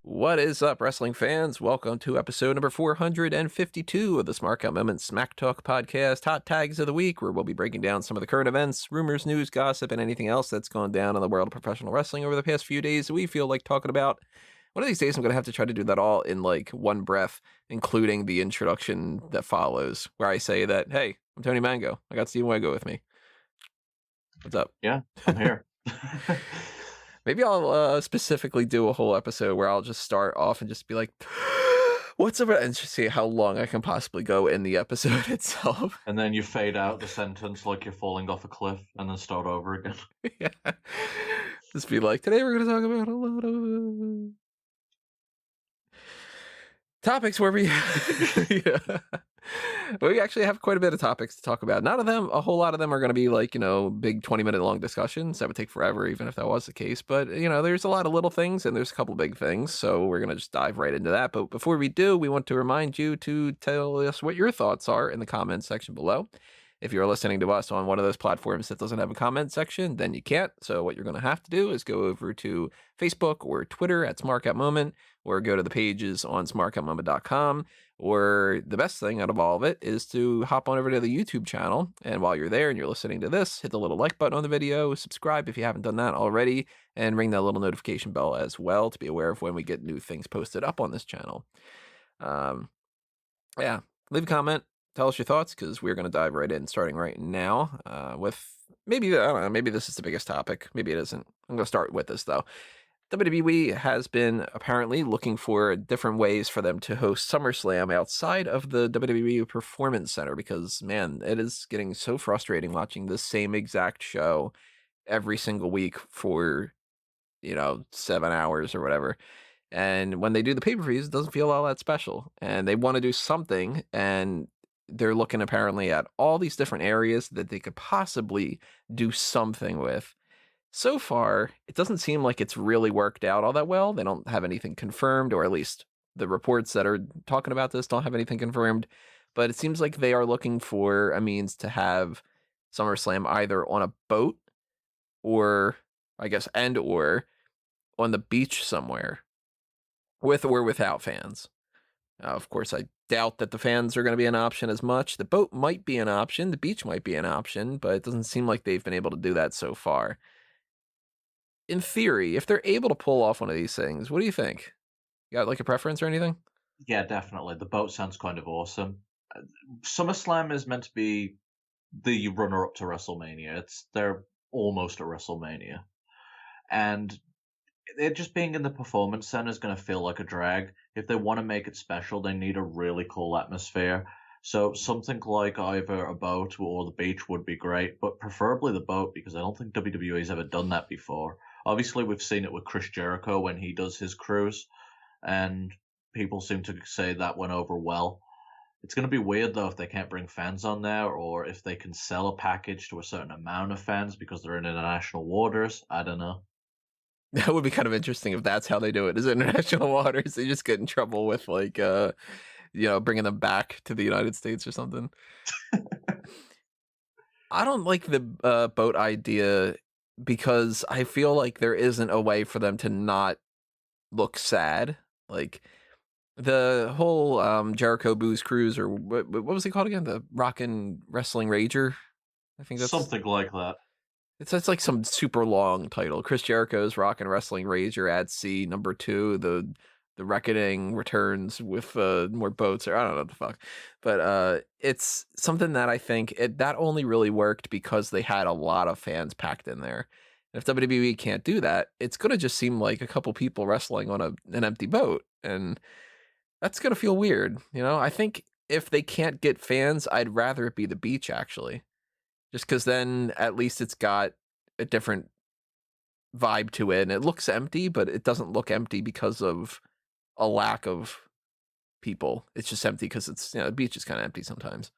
What is up, wrestling fans? Welcome to episode number 452 of the Smark Moment Smack Talk podcast, Hot Tags of the Week, where we'll be breaking down some of the current events, rumors, news, gossip, and anything else that's gone down in the world of professional wrestling over the past few days that we feel like talking about. One of these days, I'm going to have to try to do that all in like one breath, including the introduction that follows, where I say that, hey, I'm Tony Mango. I got Steve Wego with me. What's up? Yeah, I'm here. Maybe I'll specifically do a whole episode where I'll just start off and just be like, what's up? And just see how long I can possibly go in the episode itself. And then you fade out the sentence like you're falling off a cliff and then start over again. Yeah. Just be like, today we're going to talk about a lot of topics where we yeah. We actually have quite a bit of topics to talk about. Not of them, a whole lot of them are going to be like, big 20-minute long discussions. That would take forever, even if that was the case. But, there's a lot of little things and there's a couple big things. So we're going to just dive right into that. But before we do, we want to remind you to tell us what your thoughts are in the comments section below. If you're listening to us on one of those platforms that doesn't have a comment section, then you can't. So what you're going to have to do is go over to Facebook or Twitter at SmarkOutMoment, or go to the pages on smarkoutmoment.com. Or the best thing out of all of it is to hop on over to the YouTube channel. And while you're there and you're listening to this, hit the little like button on the video, subscribe if you haven't done that already, and ring that little notification bell as well to be aware of when we get new things posted up on this channel. Yeah, leave a comment. Tell us your thoughts, because we're going to dive right in, starting right now with maybe, I don't know, maybe this is the biggest topic. Maybe it isn't. I'm going to start with this, though. WWE has been apparently looking for different ways for them to host SummerSlam outside of the WWE Performance Center, because, man, it is getting so frustrating watching the same exact show every single week for, 7 hours or whatever. And when they do the pay-per-views, it doesn't feel all that special. And they want to do something, and they're looking apparently at all these different areas that they could possibly do something with. So far, it doesn't seem like it's really worked out all that well. They don't have anything confirmed, or at least the reports that are talking about this don't have anything confirmed. But it seems like they are looking for a means to have SummerSlam either on a boat or, I guess, or on the beach somewhere, with or without fans. Of course, I doubt that the fans are going to be an option as much. The boat might be an option. The beach might be an option, but it doesn't seem like they've been able to do that so far. In theory, if they're able to pull off one of these things, what do you think? You got like a preference or anything? Yeah, definitely. The boat sounds kind of awesome. SummerSlam is meant to be the runner-up to WrestleMania. They're almost at WrestleMania. And it just being in the Performance Center is going to feel like a drag. If they want to make it special, they need a really cool atmosphere. So something like either a boat or the beach would be great, but preferably the boat, because I don't think WWE's ever done that before. Obviously, we've seen it with Chris Jericho when he does his cruise, and people seem to say that went over well. It's going to be weird, though, if they can't bring fans on there, or if they can sell a package to a certain amount of fans because they're in international waters. I don't know. That would be kind of interesting if that's how they do it. Is international waters? They just get in trouble with like, bringing them back to the United States or something. I don't like the boat idea because I feel like there isn't a way for them to not look sad. Like the whole Jericho Booze Cruise, or what was it called again? The Rockin' Wrestling Rager? I think that's something like that. It's like some super long title. Chris Jericho's Rockin' Wrestling Rager at Sea #2. The Reckoning returns with more boats, or I don't know what the fuck. But it's something that I think that only really worked because they had a lot of fans packed in there. And if WWE can't do that, it's going to just seem like a couple people wrestling on an empty boat. And that's going to feel weird. I think if they can't get fans, I'd rather it be the beach, actually. Just because then at least it's got a different vibe to it. And it looks empty, but it doesn't look empty because of a lack of people. It's just empty because it's, the beach is kind of empty sometimes.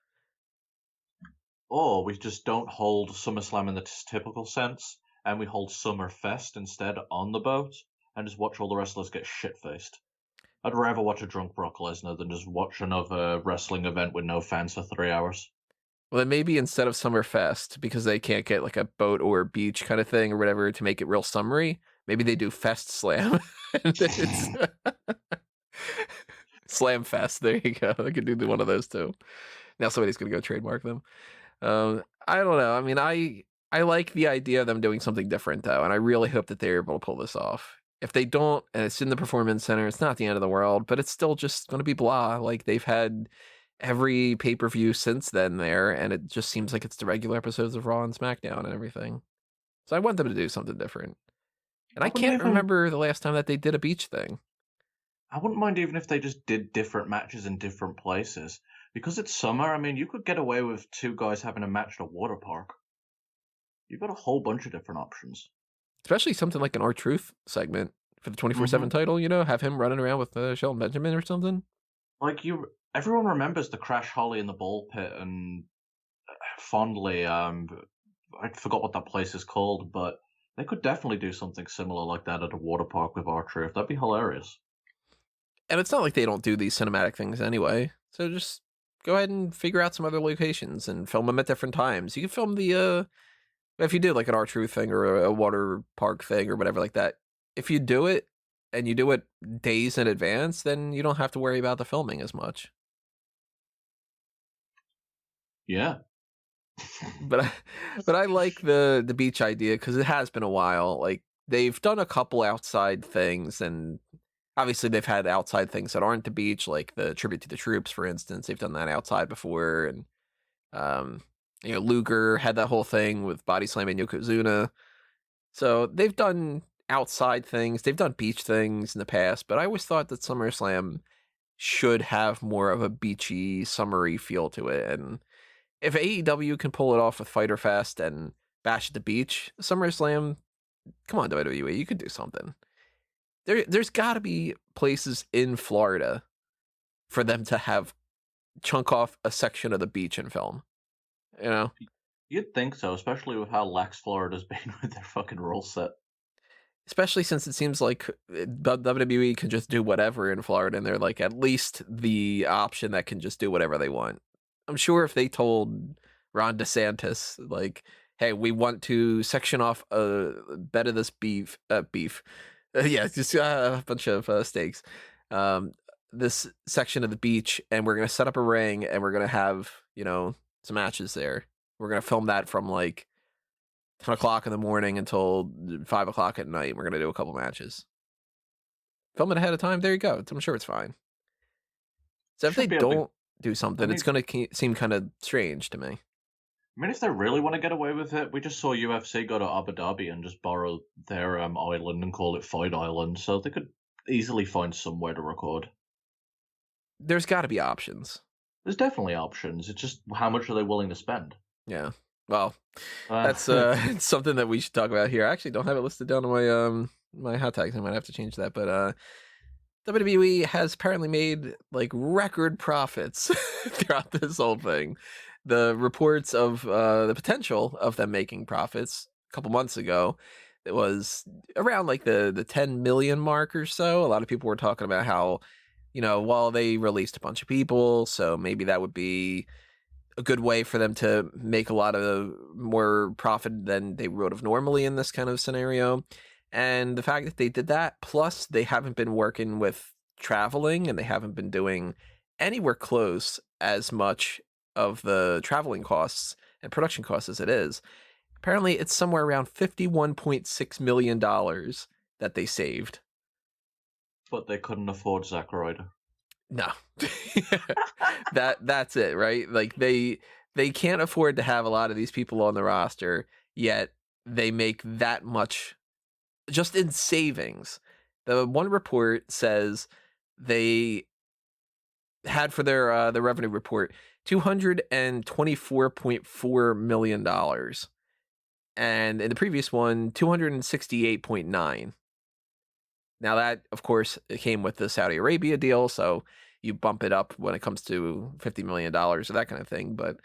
Or we just don't hold SummerSlam in the typical sense, and we hold Summerfest instead on the boat, and just watch all the wrestlers get shit-faced. I'd rather watch a drunk Brock Lesnar than just watch another wrestling event with no fans for 3 hours. Well, then maybe instead of Summerfest, because they can't get like a boat or a beach kind of thing or whatever to make it real summery, Maybe they do Fest Slam. And it's Slam Fest. There you go. They could do one of those too. Now somebody's gonna go trademark them. I don't know. I mean, I like the idea of them doing something different though, and I really hope that they're able to pull this off. If they don't, and it's in the Performance Center, it's not the end of the world, but it's still just going to be blah. Like they've had every pay-per-view since then there, and it just seems like it's the regular episodes of Raw and SmackDown and everything. So I want them to do something different. And I I wouldn't can't even. remember the last time that they did a beach thing. I wouldn't mind even if they just did different matches in different places. Because it's summer, I mean, you could get away with two guys having a match at a water park. You've got a whole bunch of different options. Especially something like an R-Truth segment for the 24/7 title, have him running around with Shelton Benjamin or something. Like everyone remembers the Crash Holly in the ball pit, and fondly, I forgot what that place is called, but they could definitely do something similar like that at a water park with R-Truth. That'd be hilarious. And it's not like they don't do these cinematic things anyway. So just go ahead and figure out some other locations and film them at different times. You can film the if you do like an R-Truth thing or a water park thing or whatever like that. If you do it and you do it days in advance, then you don't have to worry about the filming as much. Yeah. But I like the beach idea because it has been a while. Like they've done a couple outside things, and obviously they've had outside things that aren't the beach, like the tribute to the troops, for instance. They've done that outside before, and Luger had that whole thing with body slamming Yokozuna. So they've done outside things, they've done beach things in the past, but I always thought that SummerSlam should have more of a beachy, summery feel to it. And if AEW can pull it off with Fyter Fest and Bash at the Beach, SummerSlam, come on, WWE, you could do something. There's got to be places in Florida for them to have chunk off a section of the beach and film. You'd think so, especially with how lax Florida's been with their fucking rule set. Especially since it seems like WWE can just do whatever in Florida, and they're like at least the option that can just do whatever they want. I'm sure if they told Ron DeSantis, like, hey, we want to section off a bed of this beef, yeah, just a bunch of steaks, this section of the beach, and we're going to set up a ring, and we're going to have, some matches there. We're going to film that from like 10 o'clock in the morning until 5 o'clock at night. We're going to do a couple matches. Film it ahead of time. There you go. I'm sure it's fine. So if they don't do something, it's going to seem kind of strange to me. I mean, if they really want to get away with it, we just saw UFC go to Abu Dhabi and just borrow their island and call it Fight Island, so they could easily find somewhere to record. There's got to be options. There's definitely options. It's just how much are they willing to spend? Yeah. Well, that's something that we should talk about here. I actually don't have it listed down on my hot tags. I might have to change that, but WWE has apparently made like record profits throughout this whole thing. The reports of the potential of them making profits a couple months ago, it was around like the 10 million mark or so. A lot of people were talking about how, while they released a bunch of people, so maybe that would be a good way for them to make a lot of more profit than they would have normally in this kind of scenario. And the fact that they did that, plus they haven't been working with traveling and they haven't been doing anywhere close as much of the traveling costs and production costs as it is. Apparently it's somewhere around $51.6 million that they saved. But they couldn't afford Zack Ryder. No. That's it, right? Like they can't afford to have a lot of these people on the roster, yet they make that much just in savings. The one report says they had for their revenue report $224.4 million. And in the previous one, 268.9. Now that, of course, came with the Saudi Arabia deal, so you bump it up when it comes to $50 million or that kind of thing. But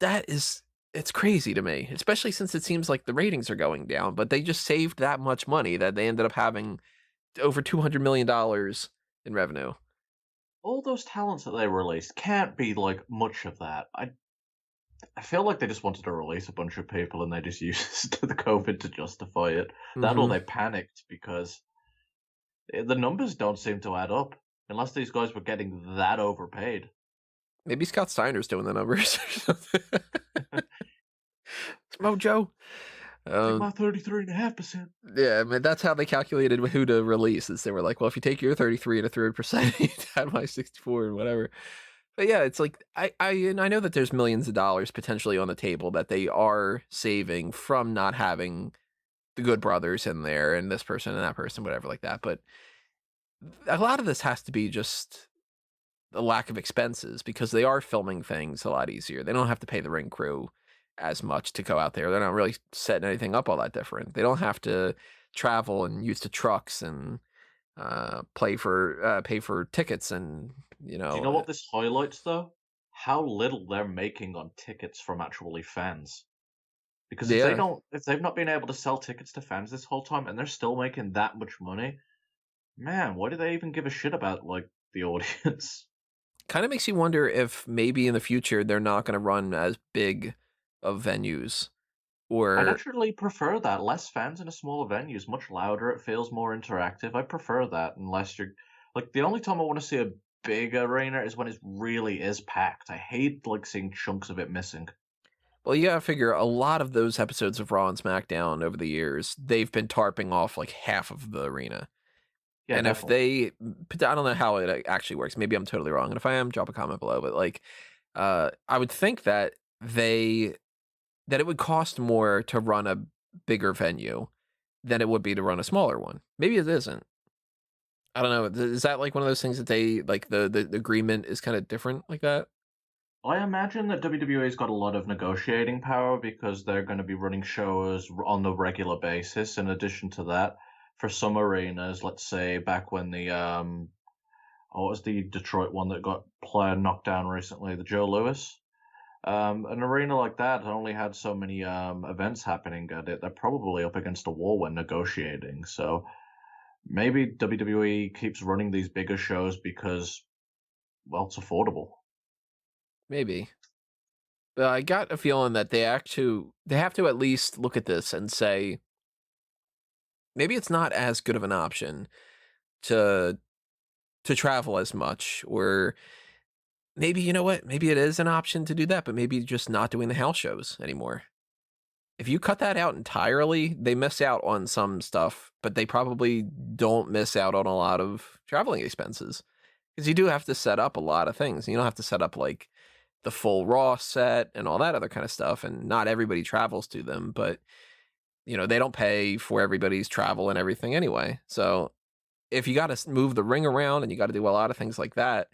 it's crazy to me, especially since it seems like the ratings are going down. But they just saved that much money that they ended up having over $200 million in revenue. All those talents that they released can't be like much of that. I feel like they just wanted to release a bunch of people and they just used the COVID to justify it. That or Hmm. they panicked because the numbers don't seem to add up unless these guys were getting that overpaid. Maybe Scott Steiner's doing the numbers or something. It's Mojo. Take Um, my 33.5%. yeah, I mean, that's how they calculated who to release. Is they were like, well, if you take your 33 and a third percent, you add my 64 and whatever. But yeah, it's like and I know that there's millions of dollars potentially on the table that they are saving from not having the Good Brothers in there and this person and that person, whatever like that. But a lot of this has to be just a lack of expenses because they are filming things a lot easier. They don't have to pay the ring crew as much to go out there. They're not really setting anything up all that different. They don't have to travel and use the trucks and pay for tickets and Do you know what this highlights though? How little they're making on tickets from actually fans. Because yeah, if they've not been able to sell tickets to fans this whole time and they're still making that much money, man, why do they even give a shit about like the audience? kind of makes you wonder if maybe in the future they're not going to run as big of venues I'd or actually prefer that. Less fans in a smaller venue is much louder. It feels more interactive. I prefer that unless you're like the only time I want to see a big arena is when it really is packed. I hate like seeing chunks of it missing. well, you gotta figure a lot of those episodes of Raw and SmackDown over the years, they've been tarping off like half of the arena. Yeah, And if definitely. they, I don't know how it actually works. Maybe I'm totally wrong. And if I am, drop a comment below. But like, I would think that that it would cost more to run a bigger venue than it would be to run a smaller one. Maybe it isn't. I don't know. Is that like one of those things that they like the agreement is kind of different like that? I imagine that WWE's got a lot of negotiating power because they're going to be running shows on the regular basis. In addition to that, for some arenas, let's say back when the what was the Detroit one that got player knocked down recently, the Joe Louis. An arena like that only had so many events happening at it. They're probably up against a wall when negotiating. So maybe WWE keeps running these bigger shows because, well, it's affordable. Maybe. But I got a feeling that they have to at least look at this and say maybe it's not as good of an option to travel as much or maybe you know what? Maybe it is an option to do that, but maybe just not doing the house shows anymore. If you cut that out entirely, they miss out on some stuff, but they probably don't miss out on a lot of traveling expenses because you do have to set up a lot of things. You don't have to set up like the full Raw set and all that other kind of stuff. And not everybody travels to them, but they don't pay for everybody's travel and everything anyway. So if you got to move the ring around and you got to do a lot of things like that,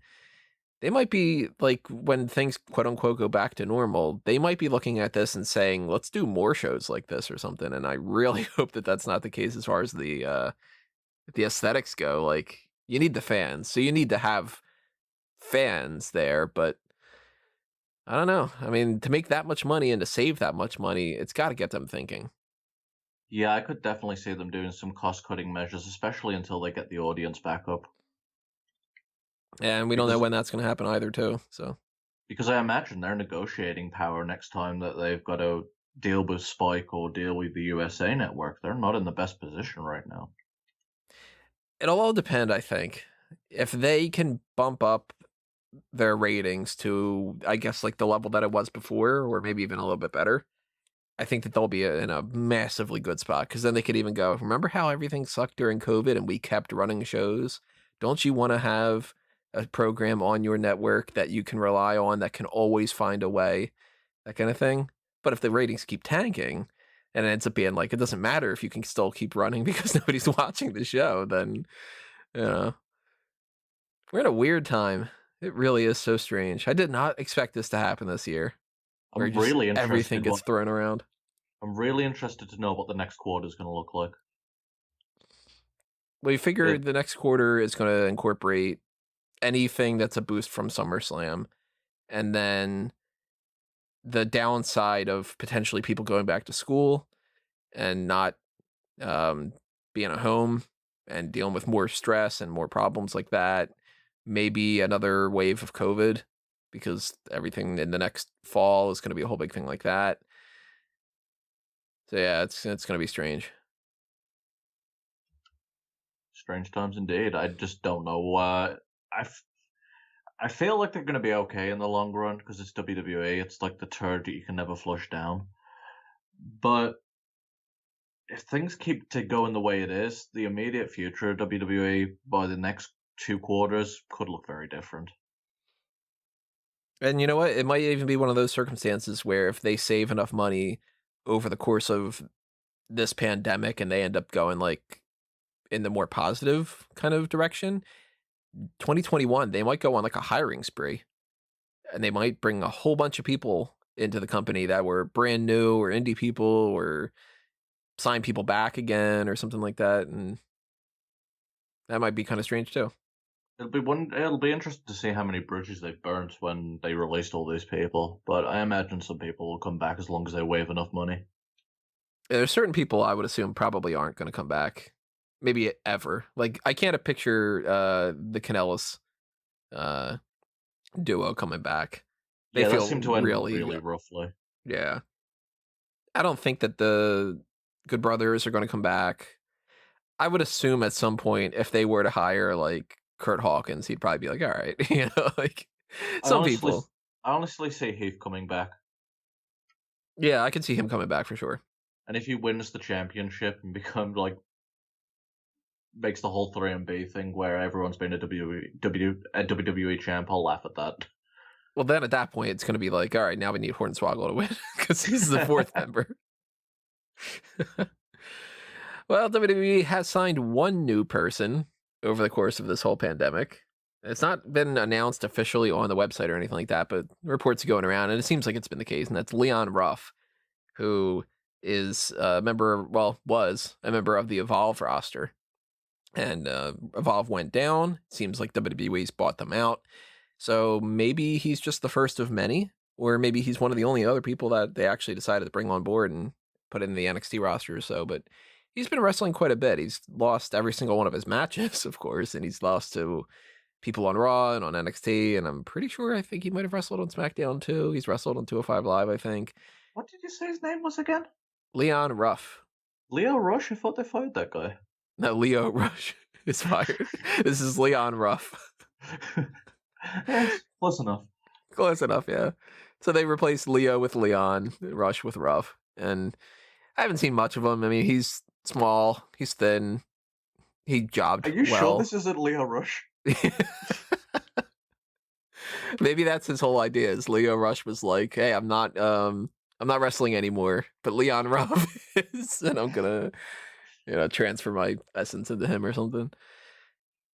they might be like when things quote unquote go back to normal, they might be looking at this and saying, let's do more shows like this or something. And I really hope that that's not the case as far as the aesthetics go. Like you need the fans. So you need to have fans there, but I don't know. I mean, to make that much money and to save that much money, it's got to get them thinking. Yeah, I could definitely see them doing some cost-cutting measures, especially until they get the audience back up. And we don't know Because when that's going to happen either, too. So because I imagine their negotiating power next time that they've got to deal with Spike or deal with the USA Network, they're not in the best position right now. it'll all depend, I think. If they can bump up their ratings to, I guess, like the level that it was before, or maybe even a little bit better, I think that they'll be in a massively good spot because then they could even go, remember how everything sucked during COVID and we kept running shows? Don't you want to have a program on your network that you can rely on that can always find a way, that kind of thing? But if the ratings keep tanking and it ends up being like, it doesn't matter if you can still keep running because nobody's watching the show, then, you know, we're in a weird time. It really is so strange. I did not expect this to happen this year where I'm just really everything interested gets what thrown around. I'm really interested to know what the next quarter is going to look like. We It figured the next quarter is going to incorporate anything that's a boost from SummerSlam, and then the downside of potentially people going back to school and not um, being at home and dealing with more stress and more problems like that. Maybe another wave of COVID because everything in the next fall is going to be a whole big thing like that. So yeah, it's going to be strange. Strange times indeed. I just don't know. I feel like they're going to be okay in the long run because it's WWE. It's like the turd that you can never flush down. But if things keep to going the way it is, the immediate future of WWE by the next 2 quarters could look very different. And you know what? It might even be one of those circumstances where if they save enough money over the course of this pandemic and they end up going like in the more positive kind of direction, 2021, they might go on like a hiring spree and they might bring a whole bunch of people into the company that were brand new or indie people or sign people back again or something like that. And that might be kind of strange too. It'll be interesting to see how many bridges they burnt when they released all these people. But I imagine some people will come back as long as they wave enough money. There's certain people I would assume probably aren't going to come back. Maybe ever. Like I can't picture the Kanellis duo coming back. They Yeah, that feel seemed to end really really roughly. yeah. I don't think that the Good Brothers are going to come back. I would assume at some point if they were to hire like Kurt Hawkins, he'd probably be like, all right, like I some honestly, people. I honestly see Heath coming back, Yeah, I could see him coming back for sure. and if he wins the championship and become like makes the whole 3MB thing where everyone's been a WWE champ, I'll laugh at that. Well, then at that point, it's going to be like, all right, now we need Hornswoggle to win because he's the fourth member. Well, WWE has signed one new person over the course of this whole pandemic. It's not been announced officially on the website or anything like that, but reports are going around, and it seems like it's been the case, and that's Leon Ruff, who is a member, well, was a member of the Evolve roster. And Evolve went down. Seems like WWE's bought them out. So maybe he's just the first of many, or maybe he's one of the only other people that they actually decided to bring on board and put in the NXT roster or so. But he's been wrestling quite a bit. He's lost every single one of his matches, of course, and he's lost to people on Raw and on NXT. And I'm pretty sure I think he might have wrestled on SmackDown too. He's wrestled on 205 Live, I think. What did you say his name was again? Leon Ruff. Leo Rush? I thought they fired that guy. No, Leo Rush is fired. This is Leon Ruff. Yeah, close enough. Close enough, yeah. So they replaced Leo with Leon, Rush with Ruff. And I haven't seen much of him. I mean, he's small, he's thin, he jobbed Are you well. sure this isn't Leo Rush? Maybe that's his whole idea. Is Leo Rush was like, "Hey, I'm not wrestling anymore, but Leon Ruff is, and I'm gonna, transfer my essence into him or something."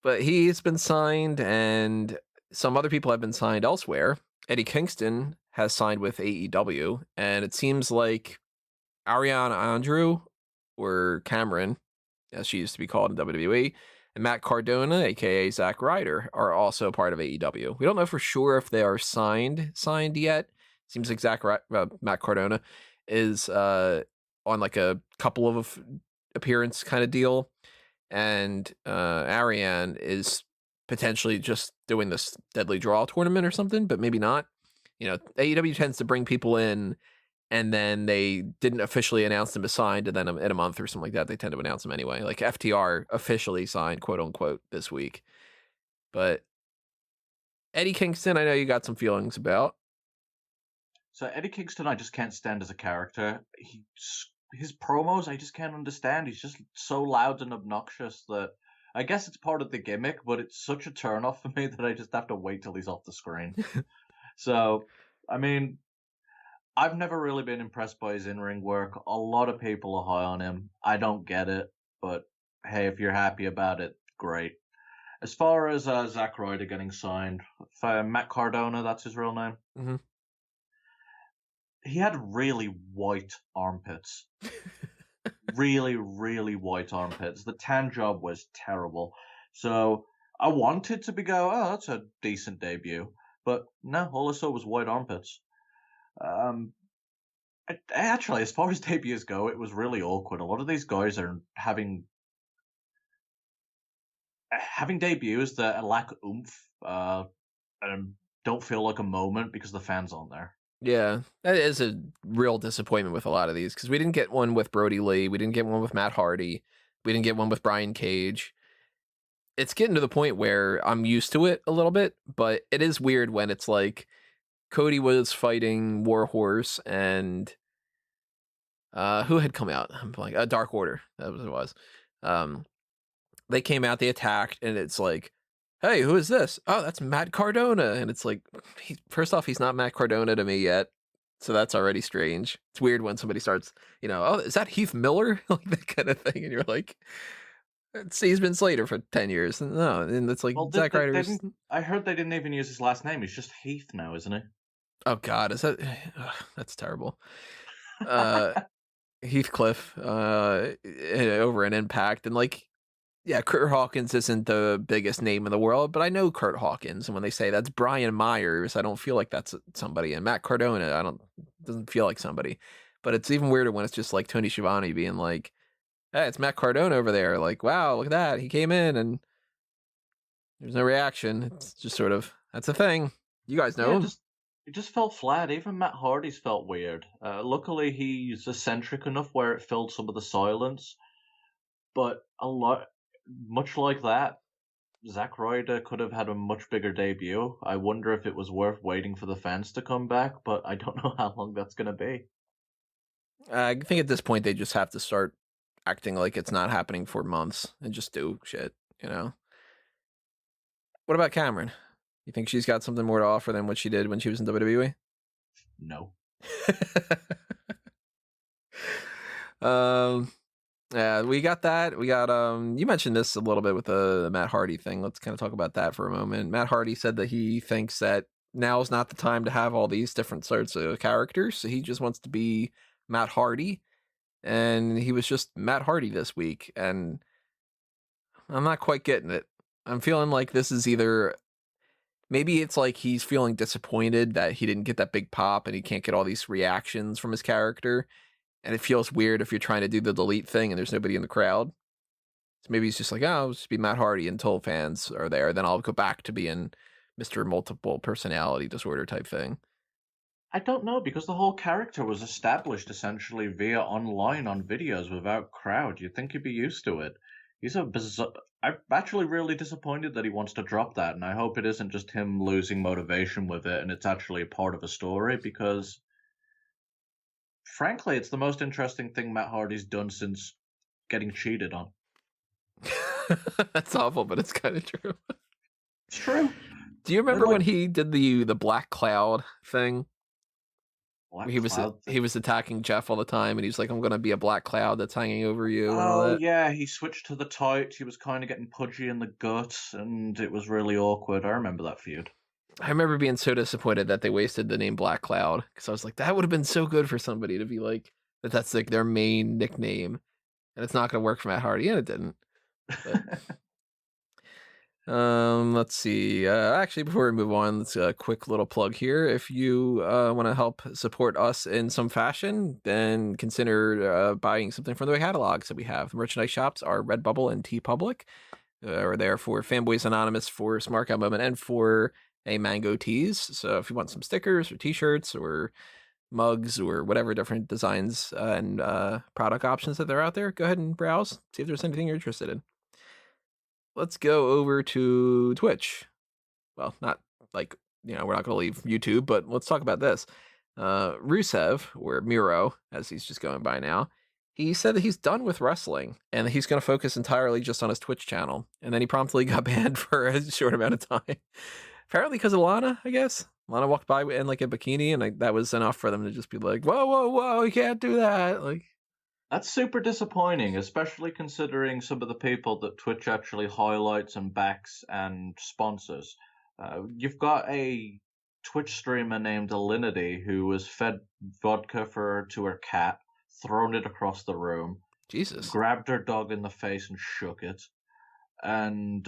But he's been signed, and some other people have been signed elsewhere. Eddie Kingston has signed with AEW, and it seems like Ariane Andrew, or Cameron, as she used to be called in WWE, and Matt Cardona, aka Zack Ryder, are also part of AEW. We don't know for sure if they are signed yet. Seems like Matt Cardona is on like a couple of appearance kind of deal, and Ariane is potentially just doing this Deadly Draw tournament or something, but maybe not. AEW tends to bring people in, and then they didn't officially announce them as signed, and then in a month or something like that, they tend to announce them anyway. Like FTR officially signed, quote unquote, this week. But Eddie Kingston, I know you got some feelings about. So Eddie Kingston, I just can't stand as a character. His promos, I just can't understand. He's just so loud and obnoxious that I guess it's part of the gimmick, but it's such a turnoff for me that I just have to wait till he's off the screen. So, I mean, I've never really been impressed by his in-ring work. A lot of people are high on him. I don't get it, but hey, if you're happy about it, great. As far as Zack Ryder getting signed, Matt Cardona, that's his real name. Mm-hmm. He had really white armpits. Really, really white armpits. The tan job was terrible. So I wanted to oh, that's a decent debut. But no, all I saw was white armpits. Actually, as far as debuts go, it was really awkward. A lot of these guys are having debuts that lack oomph. don't feel like a moment because the fans aren't there. Yeah, that is a real disappointment with a lot of these because we didn't get one with Brody Lee, we didn't get one with Matt Hardy, we didn't get one with Brian Cage. It's getting to the point where I'm used to it a little bit, but it is weird when it's like Cody was fighting Warhorse and who had come out? I'm like Dark Order. That was what it was. They came out, they attacked, and it's like, hey, who is this? Oh, that's Matt Cardona. And it's like, first off, he's not Matt Cardona to me yet. So that's already strange. It's weird when somebody starts, oh, is that Heath Miller? Like that kind of thing. And you're like, see, he's been Slater for 10 years. No, and it's like, Well, Zack they Ryder's. didn't. I heard they didn't even use his last name. He's just Heath now, isn't he? Oh, God, is that. That's terrible. Heathcliff over an Impact. And like, yeah, Kurt Hawkins isn't the biggest name in the world, but I know Kurt Hawkins. And when they say that's Brian Myers, I don't feel like that's somebody. And Matt Cardona, doesn't feel like somebody. But it's even weirder when it's just like Tony Schiavone being like, hey, it's Matt Cardona over there. Like, wow, look at that. He came in and there's no reaction. It's just sort of, that's a thing. You guys know Yeah, him. it just felt flat. Even Matt Hardy's felt weird. Luckily, he's eccentric enough where it filled some of the silence. But much like that, Zack Ryder could have had a much bigger debut. I wonder if it was worth waiting for the fans to come back, but I don't know how long that's going to be. I think at this point they just have to start acting like it's not happening for months and just do shit, What about Cameron? You think she's got something more to offer than what she did when she was in WWE? No. Yeah, we got that. We got you mentioned this a little bit with the Matt Hardy thing. Let's kind of talk about that for a moment. Matt Hardy said that he thinks that now is not the time to have all these different sorts of characters. So he just wants to be Matt Hardy. And he was just Matt Hardy this week. And I'm not quite getting it. I'm feeling like this is either maybe it's like he's feeling disappointed that he didn't get that big pop and he can't get all these reactions from his character. And it feels weird if you're trying to do the delete thing and there's nobody in the crowd. So maybe he's just like, oh, I'll just be Matt Hardy until fans are there. Then I'll go back to being Mr. Multiple Personality Disorder type thing. I don't know, because the whole character was established essentially via online on videos without crowd. You'd think he'd be used to it. He's a bizarre. I'm actually really disappointed that he wants to drop that, and I hope it isn't just him losing motivation with it and it's actually a part of a story, because frankly, it's the most interesting thing Matt Hardy's done since getting cheated on. That's awful, but it's kind of true. It's true. Do you remember when he did the Black Cloud thing? He was attacking Jeff all the time, and he's like, "I'm gonna be a black cloud that's hanging over you." And all that. Yeah, he switched to the tights. He was kind of getting pudgy in the guts, and it was really awkward. I remember that feud. I remember being so disappointed that they wasted the name Black Cloud because I was like, that would have been so good for somebody to be like that's like their main nickname, and it's not gonna work for Matt Hardy, and it didn't. But, let's see. Actually, before we move on, let's a quick little plug here. If you want to help support us in some fashion, then consider buying something from the catalogs that we have. The merchandise shops are Redbubble and TeePublic. Are there for Fanboys Anonymous, for Smark Moment, and for a Mango Tees. So if you want some stickers or T-shirts or mugs or whatever different designs and product options that are out there, go ahead and browse. See if there's anything you're interested in. Let's go over to Twitch. Well, not like, we're not going to leave YouTube, but let's talk about this. Rusev, or Miro, as he's just going by now, he said that he's done with wrestling and that he's going to focus entirely just on his Twitch channel. And then he promptly got banned for a short amount of time. Apparently because of Lana, I guess. Lana walked by in like a bikini, and that was enough for them to just be like, whoa, whoa, whoa, you can't do that. Like, that's super disappointing, especially considering some of the people that Twitch actually highlights and backs and sponsors. You've got a Twitch streamer named Alinity who was fed vodka to her cat, thrown it across the room, Jesus, grabbed her dog in the face and shook it, and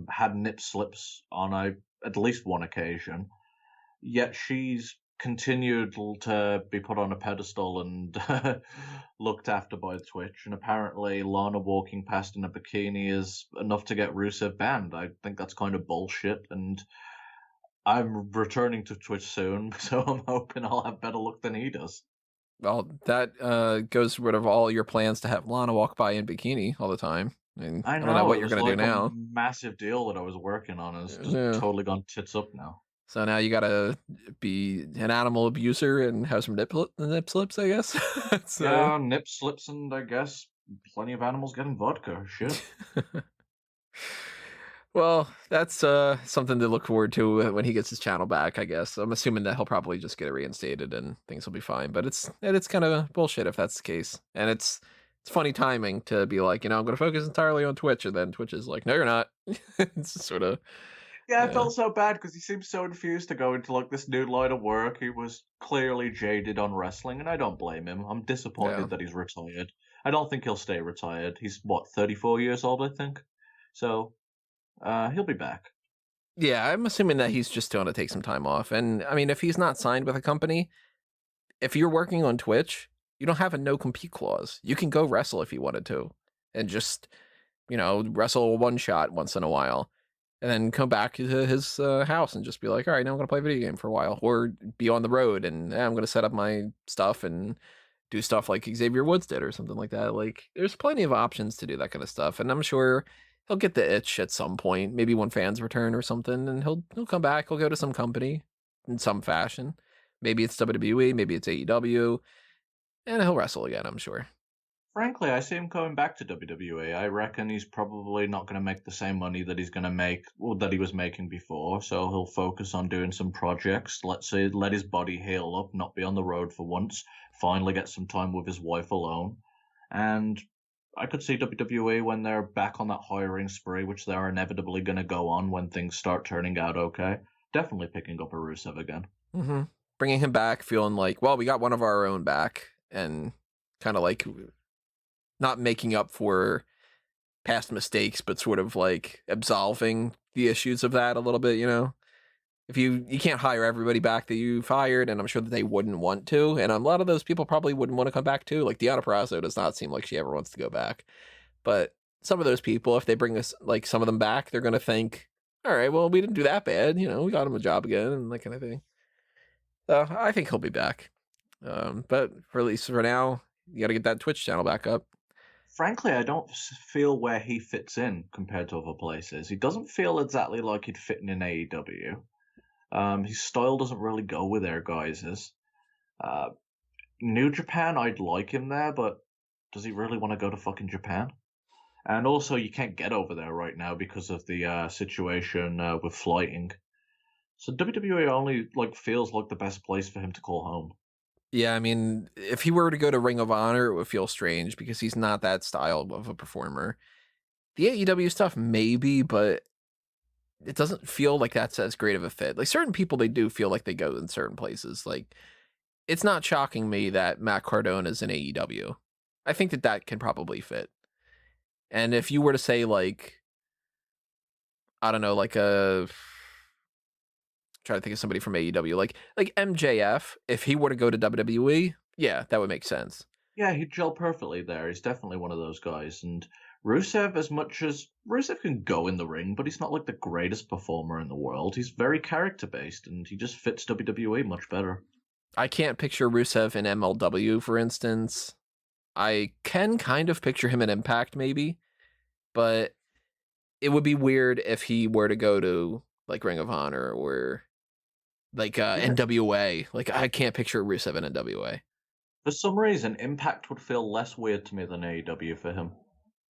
had nip slips on at least one occasion. Yet she's continued to be put on a pedestal and looked after by Twitch, and apparently Lana walking past in a bikini is enough to get Rusev banned. I think that's kind of bullshit, and I'm returning to Twitch soon, so I'm hoping I'll have better luck than he does. Well, that goes rid of all your plans to have Lana walk by in bikini all the time. I mean, I I don't know know, what it you're was gonna do like a now. massive deal that I was working on, and it's just Yeah. totally gone tits up now. So now you gotta be an animal abuser and have some nip slips, I guess. So Yeah, nip slips and I guess plenty of animals getting vodka. Shit. well, that's something to look forward to when he gets his channel back, I guess. I'm assuming that he'll probably just get it reinstated and things will be fine. But it's kind of bullshit if that's the case. And it's funny timing to be like, I'm going to focus entirely on Twitch, and then Twitch is like, no, you're not. It's sort of Yeah, I yeah, felt so bad because he seemed so infused to go into like this new line of work. He was clearly jaded on wrestling, and I don't blame him. I'm yeah. disappointed that he's retired. I don't think he'll stay retired. He's what, 34 years old, I think. So, he'll be back. Yeah, I'm assuming that he's just going to take some time off. And I mean, if he's not signed with a company, if you're working on Twitch, you don't have a no compete clause. You can go wrestle if you wanted to and just, wrestle one shot once in a while and then come back to his house and just be like, all right, now I'm going to play a video game for a while or be on the road and I'm going to set up my stuff and do stuff like Xavier Woods did or something like that. Like, there's plenty of options to do that kind of stuff. And I'm sure he'll get the itch at some point, maybe when fans return or something, and he'll come back. He'll go to some company in some fashion. Maybe it's WWE, maybe it's AEW, and he'll wrestle again, I'm sure. Frankly, I see him coming back to WWE. I reckon he's probably not going to make the same money that he's going to make, or that he was making before. So he'll focus on doing some projects. Let's say, let his body heal up, not be on the road for once. Finally, get some time with his wife alone. And I could see WWE when they're back on that hiring spree, which they're inevitably going to go on when things start turning out okay. Definitely picking up a Rusev again. Mm-hmm. Bringing him back, feeling like, well, we got one of our own back, and kind of like not making up for past mistakes, but sort of like absolving the issues of that a little bit, if you can't hire everybody back that you fired, and I'm sure that they wouldn't want to, and a lot of those people probably wouldn't want to come back too. Like Deanna Prazo does not seem like she ever wants to go back, but some of those people, if they bring us like some of them back, they're gonna think, all right, well, we didn't do that bad, we got him a job again and that kind of thing. So I think he'll be back, but for at least for now, you got to get that Twitch channel back up. Frankly, I don't feel where he fits in compared to other places. He doesn't feel exactly like he'd fit in AEW. His style doesn't really go with their guys's. Uh, New Japan, I'd like him there, but does he really want to go to fucking Japan? And also, you can't get over there right now because of the situation with flighting. So WWE only feels like the best place for him to call home. Yeah, I mean, if he were to go to Ring of Honor, it would feel strange because he's not that style of a performer. The AEW stuff, maybe, but it doesn't feel like that's as great of a fit. Like certain people, they do feel like they go in certain places. Like it's not shocking me that Matt Cardona is in AEW. I think that that can probably fit. And if you were to say like, I don't know, like a try to think of somebody from AEW, like MJF, if he were to go to WWE, yeah, that would make sense. Yeah, he'd gel perfectly there. He's definitely one of those guys. And Rusev, as much as Rusev can go in the ring, but he's not like the greatest performer in the world. He's very character based, and he just fits WWE much better. I can't picture Rusev in MLW, for instance. I can kind of picture him in Impact, maybe, but it would be weird if he were to go to like Ring of Honor or like Yeah. NWA. Like I can't picture Rusev in NWA. For some reason, Impact would feel less weird to me than AEW for him.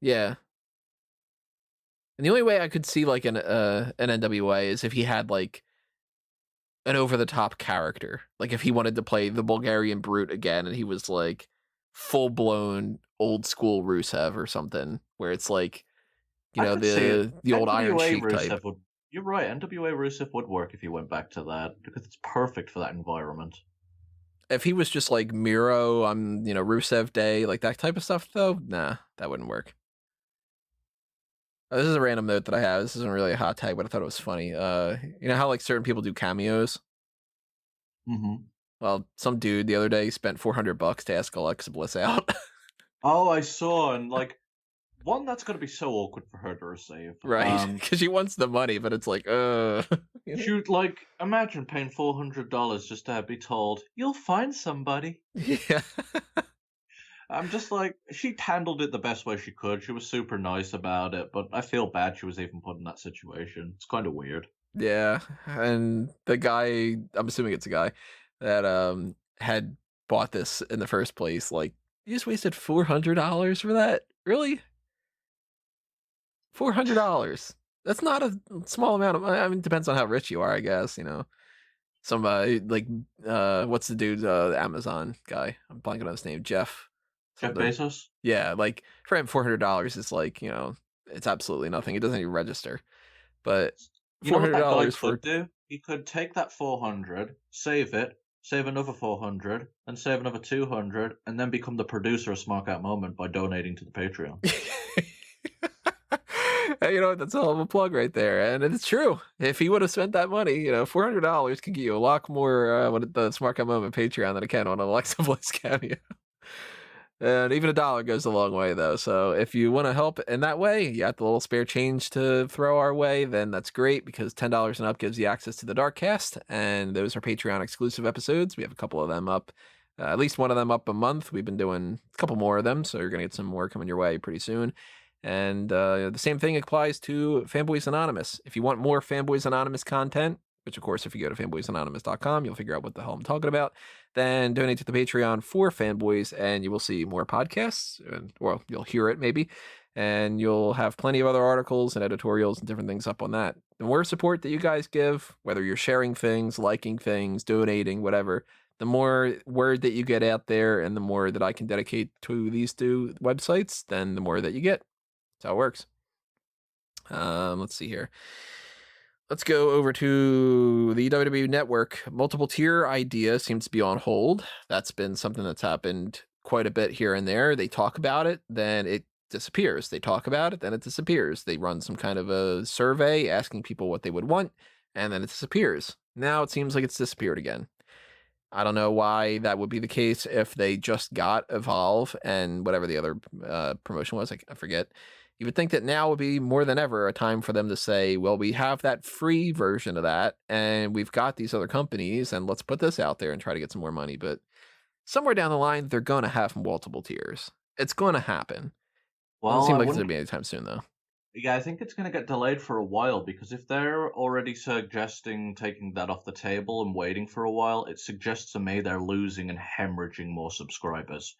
Yeah, and the only way I could see like an NWA is if he had like an over the top character. Like if he wanted to play the Bulgarian Brute again, and he was like full blown old school Rusev or something, where it's like I could see it. the old Iron NWA Sheik type. Rusev would. You're right. NWA Rusev would work if he went back to that because it's perfect for that environment. If he was just like Miro on Rusev Day, like that type of stuff, though, nah, that wouldn't work. This is a random note that I have. This isn't really a hot tag, but I thought it was funny. You know how like certain people do cameos? Hmm. Well, some dude the other day spent $400 to ask Alexa Bliss out. Oh, I saw, and One, that's going to be so awkward for her to receive. Right? Because she wants the money, but it's like, you know? Shoot, like, imagine paying $400 just to be told, you'll find somebody. Yeah. I'm just like, she handled it the best way she could. She was super nice about it, but I feel bad she was even put in that situation. It's kind of weird. Yeah, and the guy, I'm assuming it's a guy that had bought this in the first place. Like, you just wasted $400 for that? Really? $400? That's not a small amount of money. I mean, it depends on how rich you are, I guess. You know, somebody like what's the dude, the Amazon guy? I'm blanking on his name. Jeff Jeff something. Bezos? Yeah, like for him, $400 is like, you know, it's absolutely nothing. It doesn't even register. But You know four what hundred that guy dollars could for do? He could take that 400, save it, save another 400, and save another 200, and then become the producer of Smark Out Moment by donating to the Patreon. Hey, you know what? That's a hell of a plug right there, and it's true. If he would have spent that money, you know, $400 can get you a lot more on the Smart Guy Moment Patreon than it can on an Alexa Bliss cameo. And even $1 goes a long way, though. So if you want to help in that way, you got the little spare change to throw our way, then that's great because $10 and up gives you access to the Darkcast, and those are Patreon exclusive episodes. We have a couple of them up, at least one of them up a month. We've been doing a couple more of them, so you're gonna get some more coming your way pretty soon. And the same thing applies to Fanboys Anonymous. If you want more Fanboys Anonymous content, which of course, if you go to fanboysanonymous.com, you'll figure out what the hell I'm talking about. Then donate to the Patreon for Fanboys, and you will see more podcasts, or you'll hear it maybe, and you'll have plenty of other articles and editorials and different things up on that. The more support that you guys give, whether you're sharing things, liking things, donating, whatever, the more word that you get out there and the more that I can dedicate to these two websites, then the more that you get. That's how it works. Let's see here. Let's go over to the WWE Network. Multiple tier idea seems to be on hold. That's been something that's happened quite a bit here and there. They talk about it, then it disappears. They talk about it, then it disappears. They run some kind of a survey asking people what they would want, and then it disappears. Now it seems like it's disappeared again. I don't know why that would be the case if they just got Evolve and whatever the other promotion was. I forget. You would think that now would be more than ever a time for them to say, well, we have that free version of that, and we've got these other companies, and let's put this out there and try to get some more money. But somewhere down the line, they're going to have multiple tiers. It's going to happen. Doesn't Well, seem I like it's wouldn't. going to be anytime soon, though. Yeah, I think it's going to get delayed for a while because if they're already suggesting taking that off the table and waiting for a while, it suggests to me they're losing and hemorrhaging more subscribers.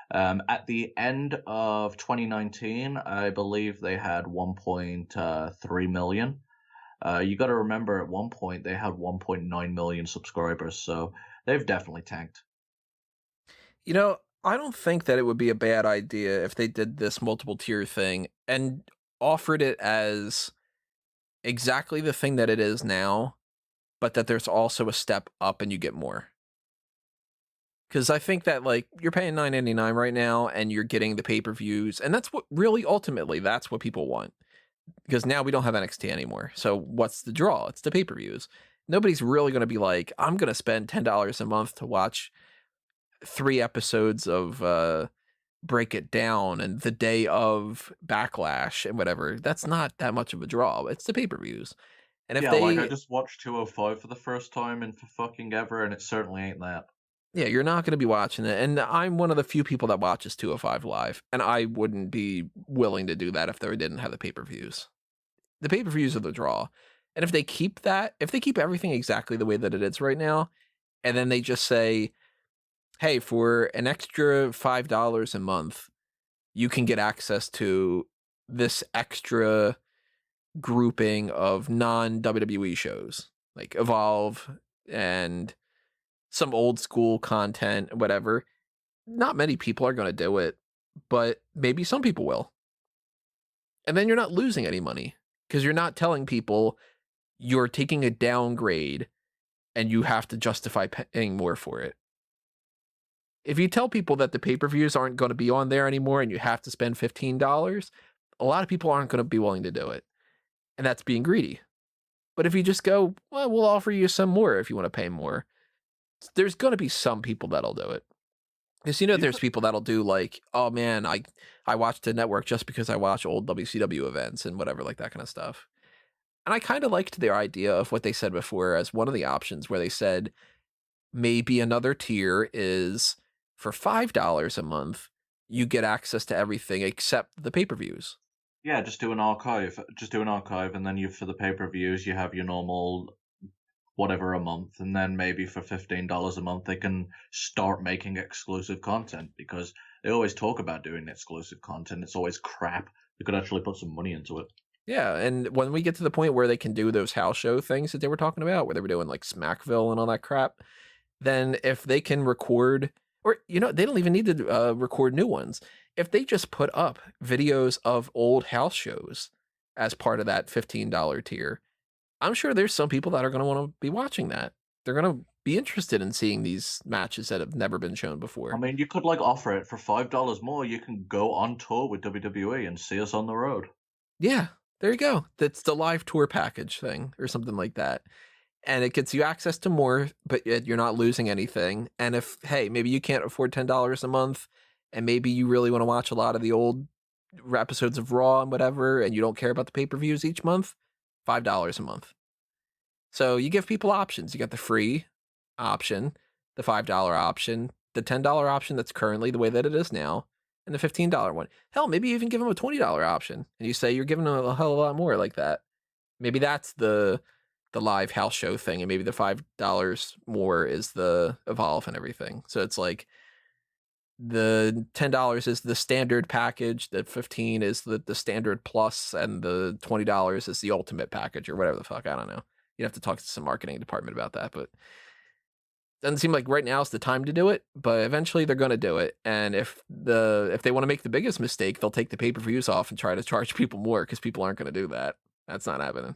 At the end of 2019, I believe they had 1.3 million. You got to remember at one point they had 1.9 million subscribers, so they've definitely tanked. You know, I don't think that it would be a bad idea if they did this multiple tier thing and offered it as exactly the thing that it is now, but that there's also a step up and you get more. Because I think that, like, you're paying $9.99 right now and you're getting the pay-per-views, and that's what really ultimately that's what people want. Because now we don't have NXT anymore. So what's the draw? It's the pay-per-views. Nobody's really going to be like, I'm going to spend $10 a month to watch 3 episodes of Break It Down and the day of Backlash and whatever. That's not that much of a draw. It's the pay-per-views. And if Yeah, like I they, just watched 205 for the first time in for fucking ever, and it certainly ain't that. yeah, you're not going to be watching it. And I'm one of the few people that watches 205 live, and I wouldn't be willing to do that if they didn't have the pay-per-views. The pay-per-views are the draw. And if they keep that, if they keep everything exactly the way that it is right now, and then they just say, hey, for an extra $5 a month, you can get access to this extra grouping of non-WWE shows, like Evolve and some old school content, whatever. Not many people are going to do it, but maybe some people will. And then you're not losing any money because you're not telling people you're taking a downgrade and you have to justify paying more for it. If you tell people that the pay-per-views aren't going to be on there anymore and you have to spend $15, a lot of people aren't going to be willing to do it. And that's being greedy. But if you just go, well, we'll offer you some more if you want to pay more, there's going to be some people that'll do it. Because there's people that'll do like, oh man, I watched the network just because I watch old WCW events and whatever, like that kind of stuff. And I kind of liked their idea of what they said before as one of the options, where they said maybe another tier is for $5 a month, you get access to everything except the pay-per-views. Yeah, just do an archive. Just do an archive, and then for the pay-per-views, you have your normal whatever a month, and then maybe for $15 a month, they can start making exclusive content, because they always talk about doing exclusive content. It's always crap. You could actually put some money into it. Yeah, and when we get to the point where they can do those house show things that they were talking about, where they were doing like Smackville and all that crap, then if they can record, or they don't even need to record new ones. If they just put up videos of old house shows as part of that $15 tier, I'm sure there's some people that are going to want to be watching that. They're going to be interested in seeing these matches that have never been shown I before. mean, you could offer it for $5 more. You can go on tour with WWE and see us on the road. Yeah, there you go. That's the live tour package thing or something like that. And it gets you access to more, but you're not losing anything. And if, hey, maybe you can't afford $10 a month, and maybe you really want to watch a lot of the old episodes of Raw and whatever, and you don't care about the pay-per-views each month, $5 a month. So you give people options. You got the free option, the $5 option, the $10 option that's currently the way that it is now, and the $15 one. Hell, maybe you even give them a $20 option, and you say you're giving them a hell of a lot more like that. Maybe that's the live house show thing, and maybe the $5 more is the Evolve and everything. So it's like the $10 is the standard package, the 15 is the standard plus, and the $20 is the ultimate package or whatever the fuck. I don't know. You'd have to talk to some marketing department about that, but doesn't seem like right now is the time to do it, but eventually they're going to do it. And if they want to make the biggest mistake, they'll take the pay-per-views off and try to charge people more, because people aren't going to do that. That's not happening.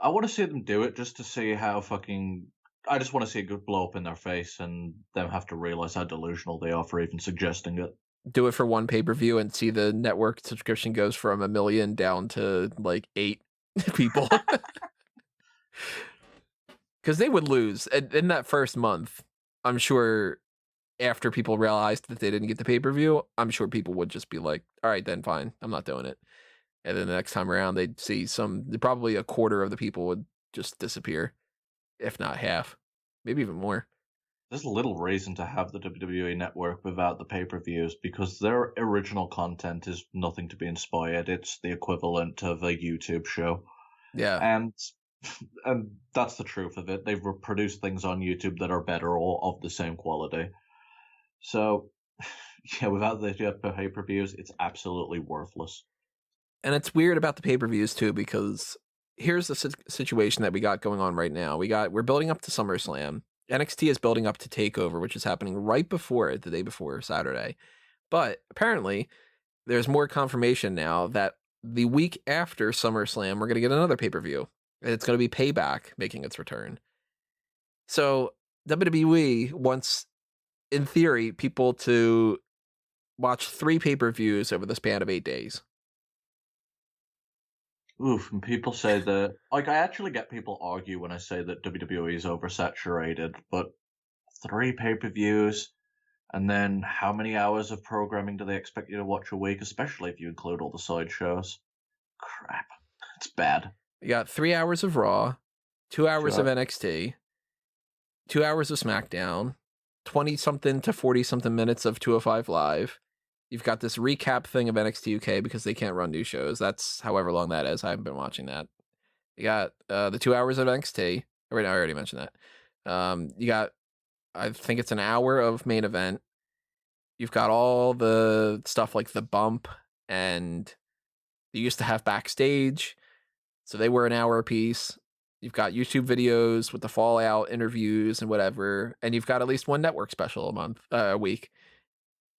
I want to see them do it just to see how fucking. I just want to see a good blow up in their face and them have to realize how delusional they are for even suggesting it. Do it for one pay-per-view and see the network subscription goes from 1 million down to like 8 people. Because they would lose in that first month. I'm sure after people realized that they didn't get the pay-per-view, I'm sure people would just be like, all right, then fine, I'm not doing it. And then the next time around, they'd see probably a quarter of the people would just disappear, if not half, maybe even more. There's little reason to have the WWE Network without the pay-per-views, because their original content is nothing to be inspired. It's the equivalent of a YouTube show. Yeah. And that's the truth of it. They've produced things on YouTube that are better or of the same quality. So, yeah, without the pay-per-views, it's absolutely worthless. And it's weird about the pay-per-views too, because here's the situation that we got going on right now. We're building up to SummerSlam. NXT is building up to TakeOver, which is happening right before it, the day before Saturday. But apparently, there's more confirmation now that the week after SummerSlam, we're going to get another pay-per-view. And it's going to be Payback making its return. So WWE wants, in theory, people to watch 3 pay-per-views over the span of 8 days. Oof, and people say that, I actually get people argue when I say that WWE is oversaturated, but 3 pay-per-views, and then how many hours of programming do they expect you to watch a week, especially if you include all the side shows? Crap. It's bad. You got 3 hours of Raw, 2 hours of NXT, 2 hours of SmackDown, 20-something to 40-something minutes of 205 Live. You've got this recap thing of NXT UK because they can't run new shows. That's however long that is. I haven't been watching that. You got the 2 hours of NXT. Right now, I already mentioned that. You got, I think it's an hour of main event. You've got all the stuff like the bump, and they used to have backstage, so they were an hour apiece. You've got YouTube videos with the Fallout interviews and whatever, and you've got at least one network special a week.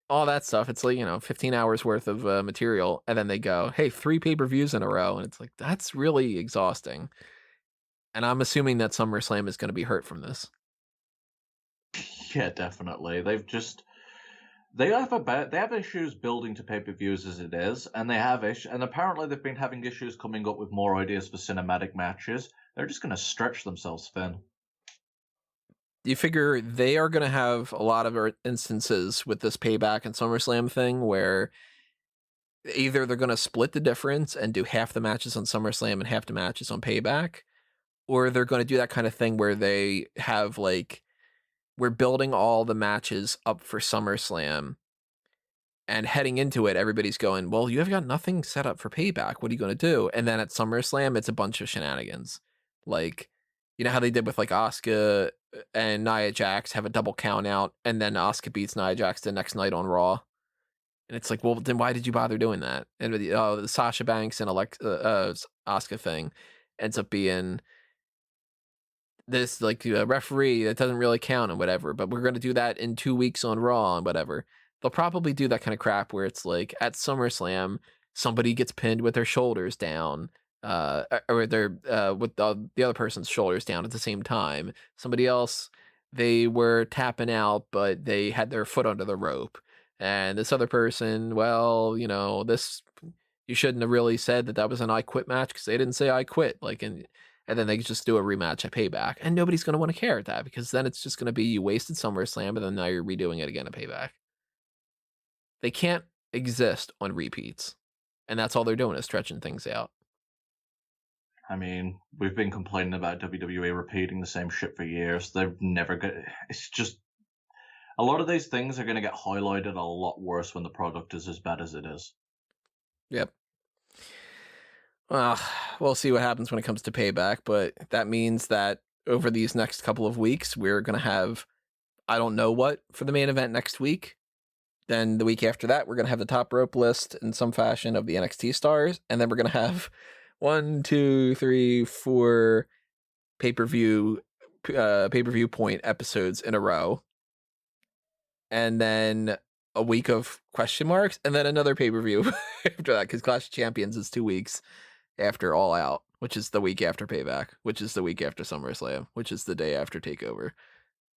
All that stuff. It's like, 15 hours worth of material, and then they go, hey, 3 pay-per-views in a row, and it's like, that's really exhausting. And I'm assuming that SummerSlam is going to be hurt from this. Yeah, definitely. They have issues building to pay-per-views as it is, and and apparently they've been having issues coming up with more ideas for cinematic matches. They're just going to stretch themselves thin. Do you figure they are going to have a lot of instances with this Payback and SummerSlam thing where either they're going to split the difference and do half the matches on SummerSlam and half the matches on Payback, or they're going to do that kind of thing where they have like, we're building all the matches up for SummerSlam, and heading into it, everybody's going, well, you have got nothing set up for Payback. What are you going to do? And then at SummerSlam, it's a bunch of shenanigans. Like, you know how they did with like Asuka and Nia Jax have a double count out, and then Asuka beats Nia Jax the next night on Raw. And it's like, well, then why did you bother doing that? And the Sasha Banks and Asuka thing ends up being this like referee that doesn't really count and whatever, but we're going to do that in 2 weeks on Raw and whatever. They'll probably do that kind of crap where it's like at SummerSlam, somebody gets pinned with their shoulders down, or they're with the other person's shoulders down at the same time. Somebody else, they were tapping out, but they had their foot under the rope. And this other person, well, this, you shouldn't have really said that was an I quit match because they didn't say I quit. And then they just do a rematch at Payback. And nobody's going to want to care at that because then it's just going to be you wasted SummerSlam, and then now you're redoing it again at Payback. They can't exist on repeats. And that's all they're doing is stretching things out. I mean, we've been complaining about WWE repeating the same shit for years. They've never got. It's just a lot of these things are going to get highlighted a lot worse when the product is as bad as it is. Yep. Well, we'll see what happens when it comes to Payback, but that means that over these next couple of weeks, we're going to have, I don't know what for the main event next week. Then the week after that, we're going to have the top rope list in some fashion of the NXT stars. And then we're going to have 1, 2, 3, 4 pay-per-view point episodes in a row. And then a week of question marks, and then another pay-per-view after that, because Clash of Champions is 2 weeks after All Out, which is the week after Payback, which is the week after SummerSlam, which is the day after TakeOver.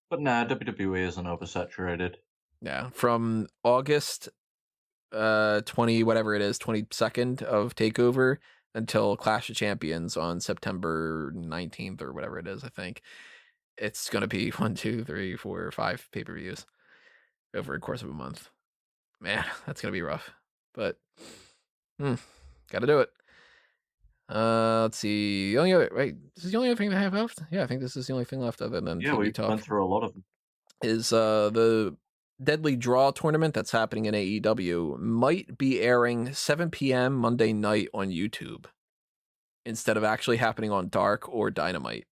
But nah, WWE isn't oversaturated. Yeah, from August 20 whatever it is, 22nd of TakeOver until Clash of Champions on September 19th or whatever it is, I think. It's going to be 1, 2, 3, 4, 5 pay-per-views over the course of a month. Man, that's going to be rough. But got to do it. Let's see. The only other this is the only other thing that I have left. Yeah, I think this is the only thing left other than TV we talk. went through a lot of them. Is the Deadly Draw tournament that's happening in AEW might be airing 7 p.m. Monday night on YouTube instead of actually happening on Dark or Dynamite.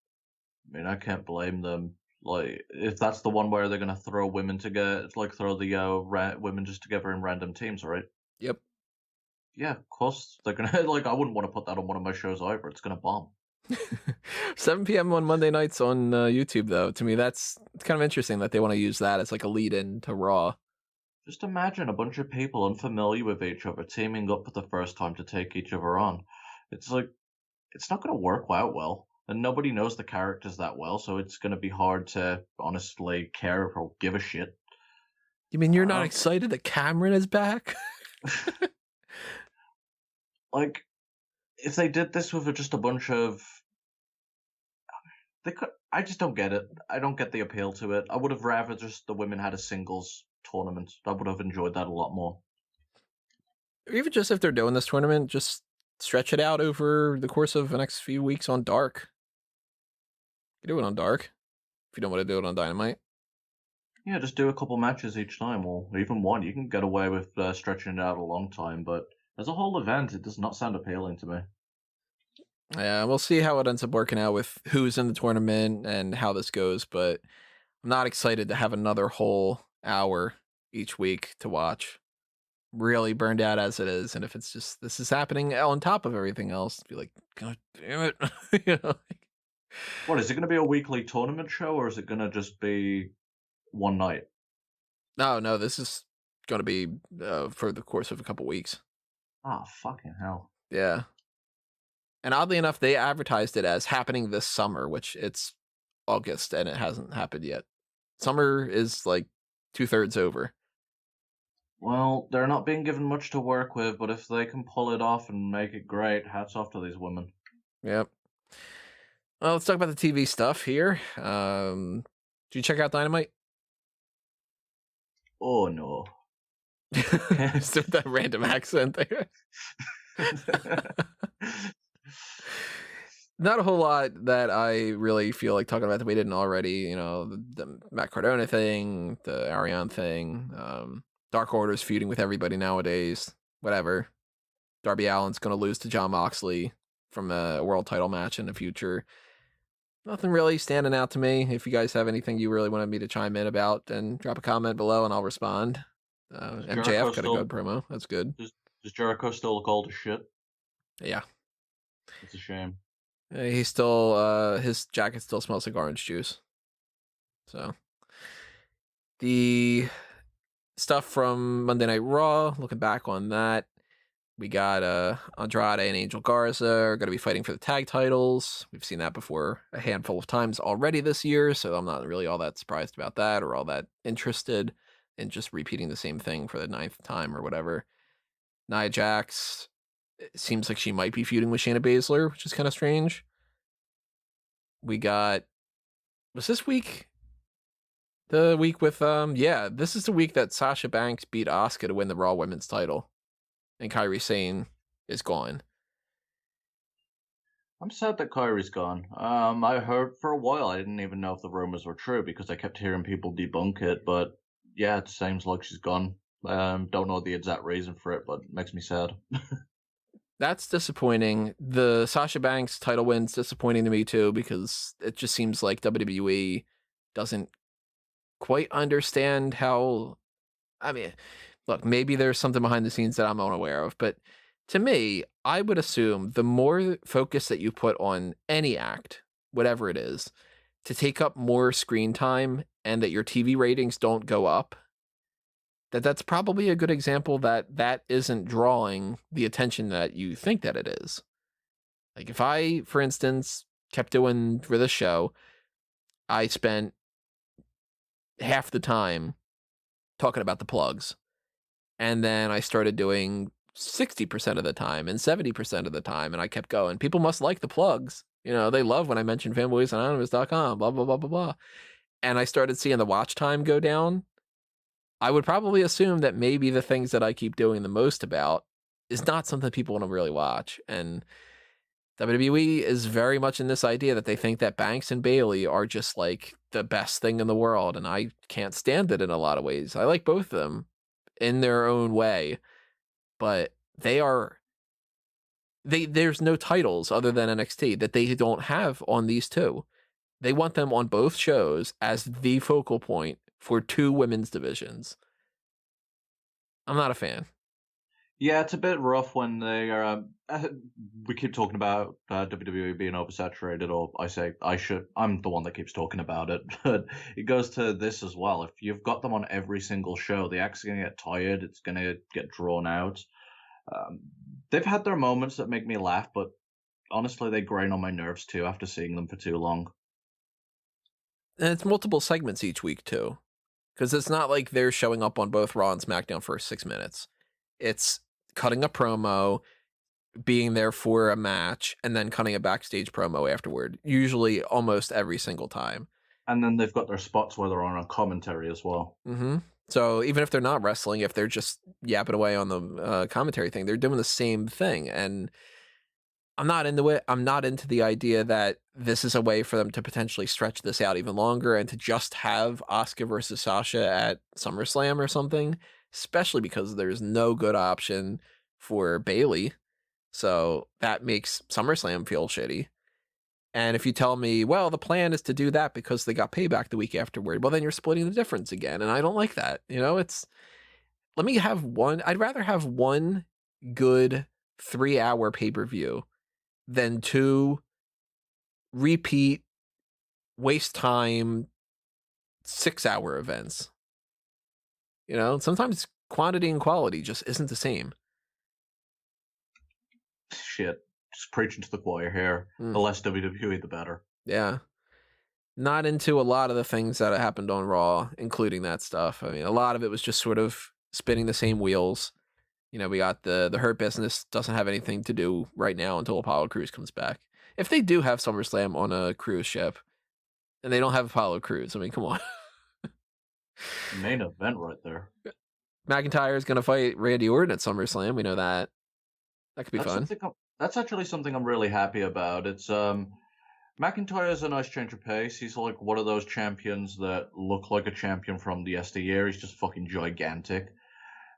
I mean, I can't blame them. Like, if that's the one where they're gonna throw women together, throw the women just together in random teams, right? Yep. Yeah, of course they're gonna. I wouldn't want to put that on one of my shows either. It's gonna bomb. 7 p.m. on Monday nights on YouTube, though. To me, it's kind of interesting that they want to use that as like a lead-in to Raw. Just imagine a bunch of people unfamiliar with each other teaming up for the first time to take each other on. It's like, it's not going to work out well. And nobody knows the characters that well, so it's going to be hard to honestly care or give a shit. You mean you're not excited that Cameron is back? Like, if they did this with just a bunch of... I just don't get it. I don't get the appeal to it. I would have rather just the women had a singles tournament. I would have enjoyed that a lot more. Or even just if they're doing this tournament, just stretch it out over the course of the next few weeks on Dark. You do it on Dark if you don't want to do it on Dynamite. Yeah, just do a couple matches each time, or even one. You can get away with stretching it out a long time, but as a whole event, it does not sound appealing to me. Yeah, we'll see how it ends up working out with who's in the tournament and how this goes, but I'm not excited to have another whole hour each week to watch. Really burned out as it is, and if it's just this is happening on top of everything else, be like, God damn it. What, is it going to be a weekly tournament show, or is it going to just be one night? No, this is going to be for the course of a couple weeks. Oh, fucking hell. Yeah. And oddly enough, they advertised it as happening this summer, which it's August and it hasn't happened yet. Summer is like 2/3 over. Well, they're not being given much to work with, but if they can pull it off and make it great, hats off to these women. Yep. Well, let's talk about the TV stuff here. Did you check out Dynamite? Oh no. Just with that random accent there. Not a whole lot that I really feel like talking about that we didn't already. You know, the Matt Cardona thing, the Ariane thing, Dark Order's feuding with everybody nowadays. Whatever. Darby Allin's going to lose to John Moxley from a world title match in the future. Nothing really standing out to me. If you guys have anything you really wanted me to chime in about, then drop a comment below and I'll respond. MJF got a good promo. That's good. Does Jericho still look old as shit? Yeah. It's a shame. He's still, his jacket still smells like orange juice. So, the stuff from Monday Night Raw, looking back on that, we got Andrade and Angel Garza are going to be fighting for the tag titles. We've seen that before a handful of times already this year, so I'm not really all that surprised about that or all that interested in just repeating the same thing for the 9th time or whatever. Nia Jax, it seems like she might be feuding with Shayna Baszler, which is kind of strange. We got, was this week the week with, this is the week that Sasha Banks beat Asuka to win the Raw Women's title. And Kairi Sane is gone. I'm sad that Kairi's gone. I heard for a while, I didn't even know if the rumors were true because I kept hearing people debunk it. But yeah, it seems like she's gone. Don't know the exact reason for it, but it makes me sad. That's disappointing. The Sasha Banks title win's disappointing to me too because it just seems like WWE doesn't quite understand how. I mean, look, maybe there's something behind the scenes that I'm unaware of, but to me, I would assume the more focus that you put on any act, whatever it is, to take up more screen time and that your TV ratings don't go up, that's probably a good example that isn't drawing the attention that you think that it is. Like if I, for instance, kept doing for this show, I spent half the time talking about the plugs. And then I started doing 60% of the time and 70% of the time, and I kept going. People must like the plugs. You know, they love when I mention fanboysanonymous.com, blah, blah, blah, blah, blah. And I started seeing the watch time go down. I would probably assume that maybe the things that I keep doing the most about is not something people want to really watch. And WWE is very much in this idea that they think that Banks and Bayley are just like the best thing in the world. And I can't stand it in a lot of ways. I like both of them in their own way, but there's no titles other than NXT that they don't have on these two. They want them on both shows as the focal point for two women's divisions. I'm not a fan. Yeah, it's a bit rough when they are. We keep talking about WWE being oversaturated, or I'm the one that keeps talking about it, but it goes to this as well. If you've got them on every single show, the act's going to get tired, it's going to get drawn out. They've had their moments that make me laugh, but honestly, they grain on my nerves too after seeing them for too long. And it's multiple segments each week too, because it's not like they're showing up on both Raw and SmackDown for 6 minutes. It's cutting a promo, being there for a match, and then cutting a backstage promo afterward, usually almost every single time. And then they've got their spots where they're on a commentary as well. Mm-hmm. So even if they're not wrestling, if they're just yapping away on the commentary thing, they're doing the same thing. And I'm not into it. I'm not into the idea that this is a way for them to potentially stretch this out even longer and to just have Asuka versus Sasha at SummerSlam or something, especially because there's no good option for Bayley. So that makes SummerSlam feel shitty. And if you tell me, well, the plan is to do that because they got Payback the week afterward, well, then you're splitting the difference again. And I don't like that. You know, I'd rather have one good 3-hour pay-per-view than two repeat, waste time, 6-hour events. You know, sometimes quantity and quality just isn't the same. Shit. Just preaching to the choir here. The less WWE, the better. Yeah. Not into a lot of the things that happened on Raw, including that stuff. I mean, a lot of it was just sort of spinning the same wheels. You know, we got the Hurt Business doesn't have anything to do right now until Apollo Crews comes back. If they do have SummerSlam on a cruise ship, And they don't have Apollo Crews. I mean, come on. Main event right there. McIntyre is going to fight Randy Orton at SummerSlam. We know that. That could be fun. That's actually something I'm really happy about. It's McIntyre's a nice change of pace. He's like one of those champions that look like a champion from the yesteryear. He's just fucking gigantic.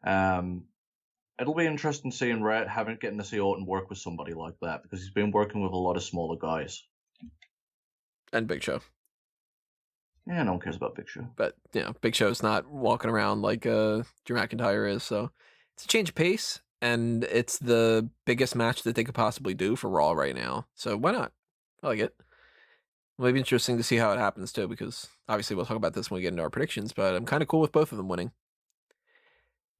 It'll be interesting seeing getting to see Orton work with somebody like that, because he's been working with a lot of smaller guys. And Big Show. Yeah, no one cares about Big Show. But, Big Show's not walking around like Drew McIntyre is, so it's a change of pace, and it's the biggest match that they could possibly do for Raw right now. So why not? I like it. It might be interesting to see how it happens, too, because obviously we'll talk about this when we get into our predictions, but I'm kind of cool with both of them winning.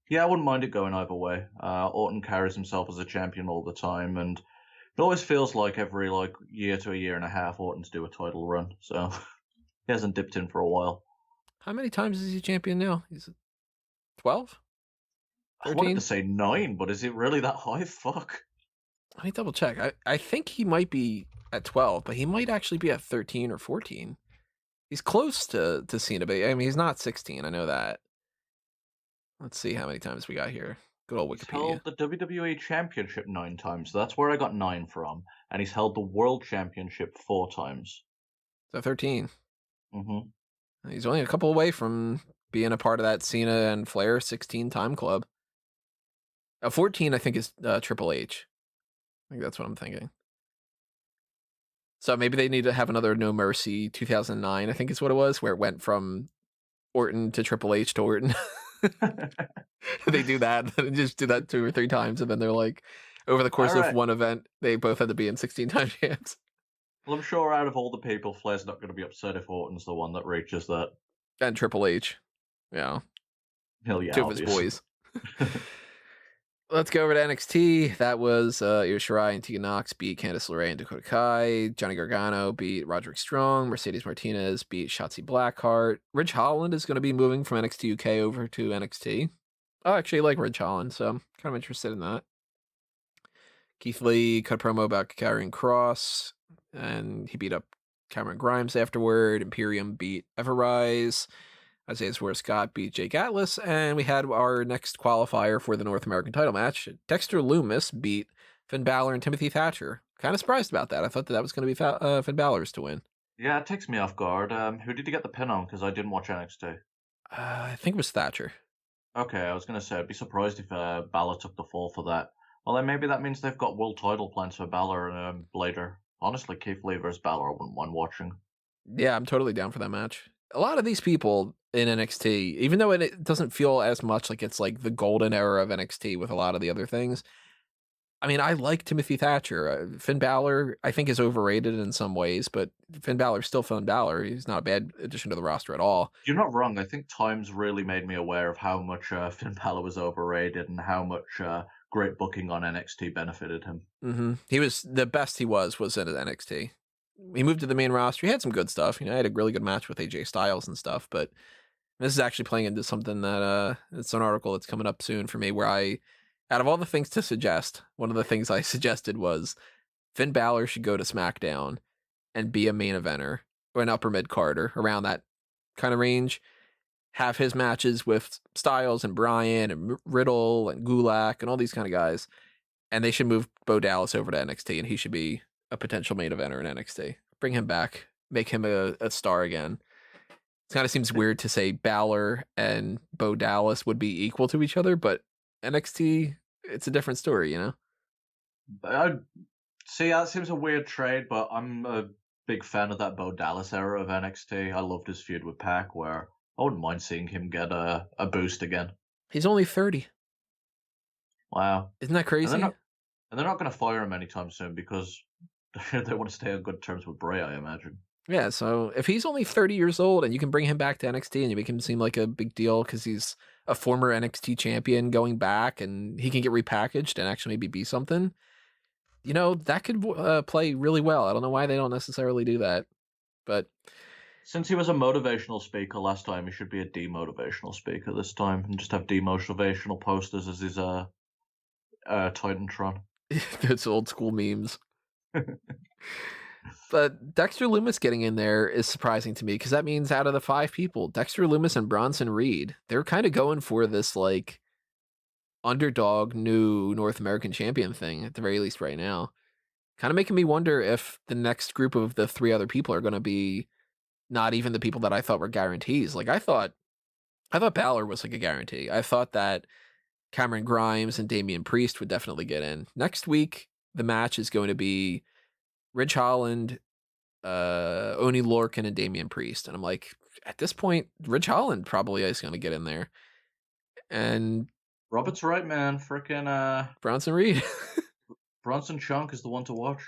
Yeah, I wouldn't mind it going either way. Orton carries himself as a champion all the time, and it always feels like every year to a year and a half, Orton's do a title run, so he hasn't dipped in for a while. How many times is he champion now? He's 12? 13? I wanted to say 9, but is it really that high? Fuck. Let me double check. I think he might be at 12, but he might actually be at 13 or 14. He's close to Cena, but I mean, he's not 16. I know that. Let's see how many times we got here. Good old Wikipedia. He's held the WWE Championship 9 times. So that's where I got 9 from. And he's held the World Championship 4 times. So 13. Mm-hmm. He's only a couple away from being a part of that Cena and Flair 16-time club. 14, I think, is Triple H. I think that's what I'm thinking. So maybe they need to have another No Mercy 2009, I think is what it was, where it went from Orton to Triple H to Orton. They do that and just do that 2 or 3 times, and then they're like, over the course of one event, they both had to be in 16-time champs. Well, I'm sure out of all the people, Flair's not going to be upset if Orton's the one that reaches that. And Triple H. Yeah. Hell yeah. 2 of his boys. Let's go over to NXT. That was Io Shirai and Tegan Nox beat Candice LeRae and Dakota Kai. Johnny Gargano beat Roderick Strong. Mercedes Martinez beat Shotzi Blackheart. Ridge Holland is going to be moving from NXT UK over to NXT. I actually like Ridge Holland, so I'm kind of interested in that. Keith Lee cut a promo about Karrion Kross, and he beat up Cameron Grimes afterward. Imperium beat Everrise. Isaiah Scott beat Jake Atlas, and we had our next qualifier for the North American title match. Dexter Loomis beat Finn Balor and Timothy Thatcher. Kind of surprised about that. I thought that was going to be Finn Balor's to win. Yeah, it takes me off guard. Who did he get the pin on? Because I didn't watch NXT. I think it was Thatcher. Okay, I was going to say, I'd be surprised if Balor took the fall for that. Well, then maybe that means they've got world title plans for Balor later. Honestly, Keith Lee versus Balor, I wouldn't mind watching. Yeah, I'm totally down for that match. A lot of these people in NXT, even though it doesn't feel as much like it's like the golden era of NXT with a lot of the other things, I mean, I like Timothy Thatcher. Finn Balor, I think, is overrated in some ways, but Finn Balor's still Finn Balor. He's not a bad addition to the roster at all. You're not wrong. I think times really made me aware of how much Finn Balor was overrated and how much great booking on NXT benefited him. Mm-hmm. He was the best he was in NXT. He moved to the main roster. He had some good stuff. You know, I had a really good match with AJ Styles and stuff, but this is actually playing into something that it's an article that's coming up soon for me where out of all the things to suggest, one of the things I suggested was Finn Balor should go to SmackDown and be a main eventer or an upper mid carder around that kind of range. Have his matches with Styles and Bryan and Riddle and Gulak and all these kind of guys. And they should move Bo Dallas over to NXT, and he should be a potential main eventer in NXT. Bring him back. Make him a star again. It kind of seems weird to say Balor and Bo Dallas would be equal to each other, but NXT, it's a different story, you know? See, that seems a weird trade, but I'm a big fan of that Bo Dallas era of NXT. I loved his feud with Pac, where I wouldn't mind seeing him get a boost again. He's only 30. Wow. Isn't that crazy? And they're not going to fire him anytime soon because they want to stay on good terms with Bray, I imagine. Yeah, so if he's only 30 years old and you can bring him back to NXT and you make him seem like a big deal because he's a former NXT champion going back and he can get repackaged and actually maybe be something, you know, that could play really well. I don't know why they don't necessarily do that, but... Since he was a motivational speaker last time, he should be a demotivational speaker this time and just have demotivational posters as his Titantron. It's old school memes. But Dexter Loomis getting in there is surprising to me because that means out of the 5 people, Dexter Loomis and Bronson Reed, they're kind of going for this like underdog new North American champion thing at the very least right now. Kind of making me wonder if the next group of the 3 other people are going to be not even the people that I thought were guarantees. Like I thought Balor was like a guarantee. I thought that Cameron Grimes and Damian Priest would definitely get in. Next week, the match is going to be Ridge Holland, Oni Lorcan, and Damian Priest. And I'm like, at this point, Ridge Holland probably is going to get in there. And Robert's right, man. Frickin' Bronson Reed. Bronson Chunk is the one to watch.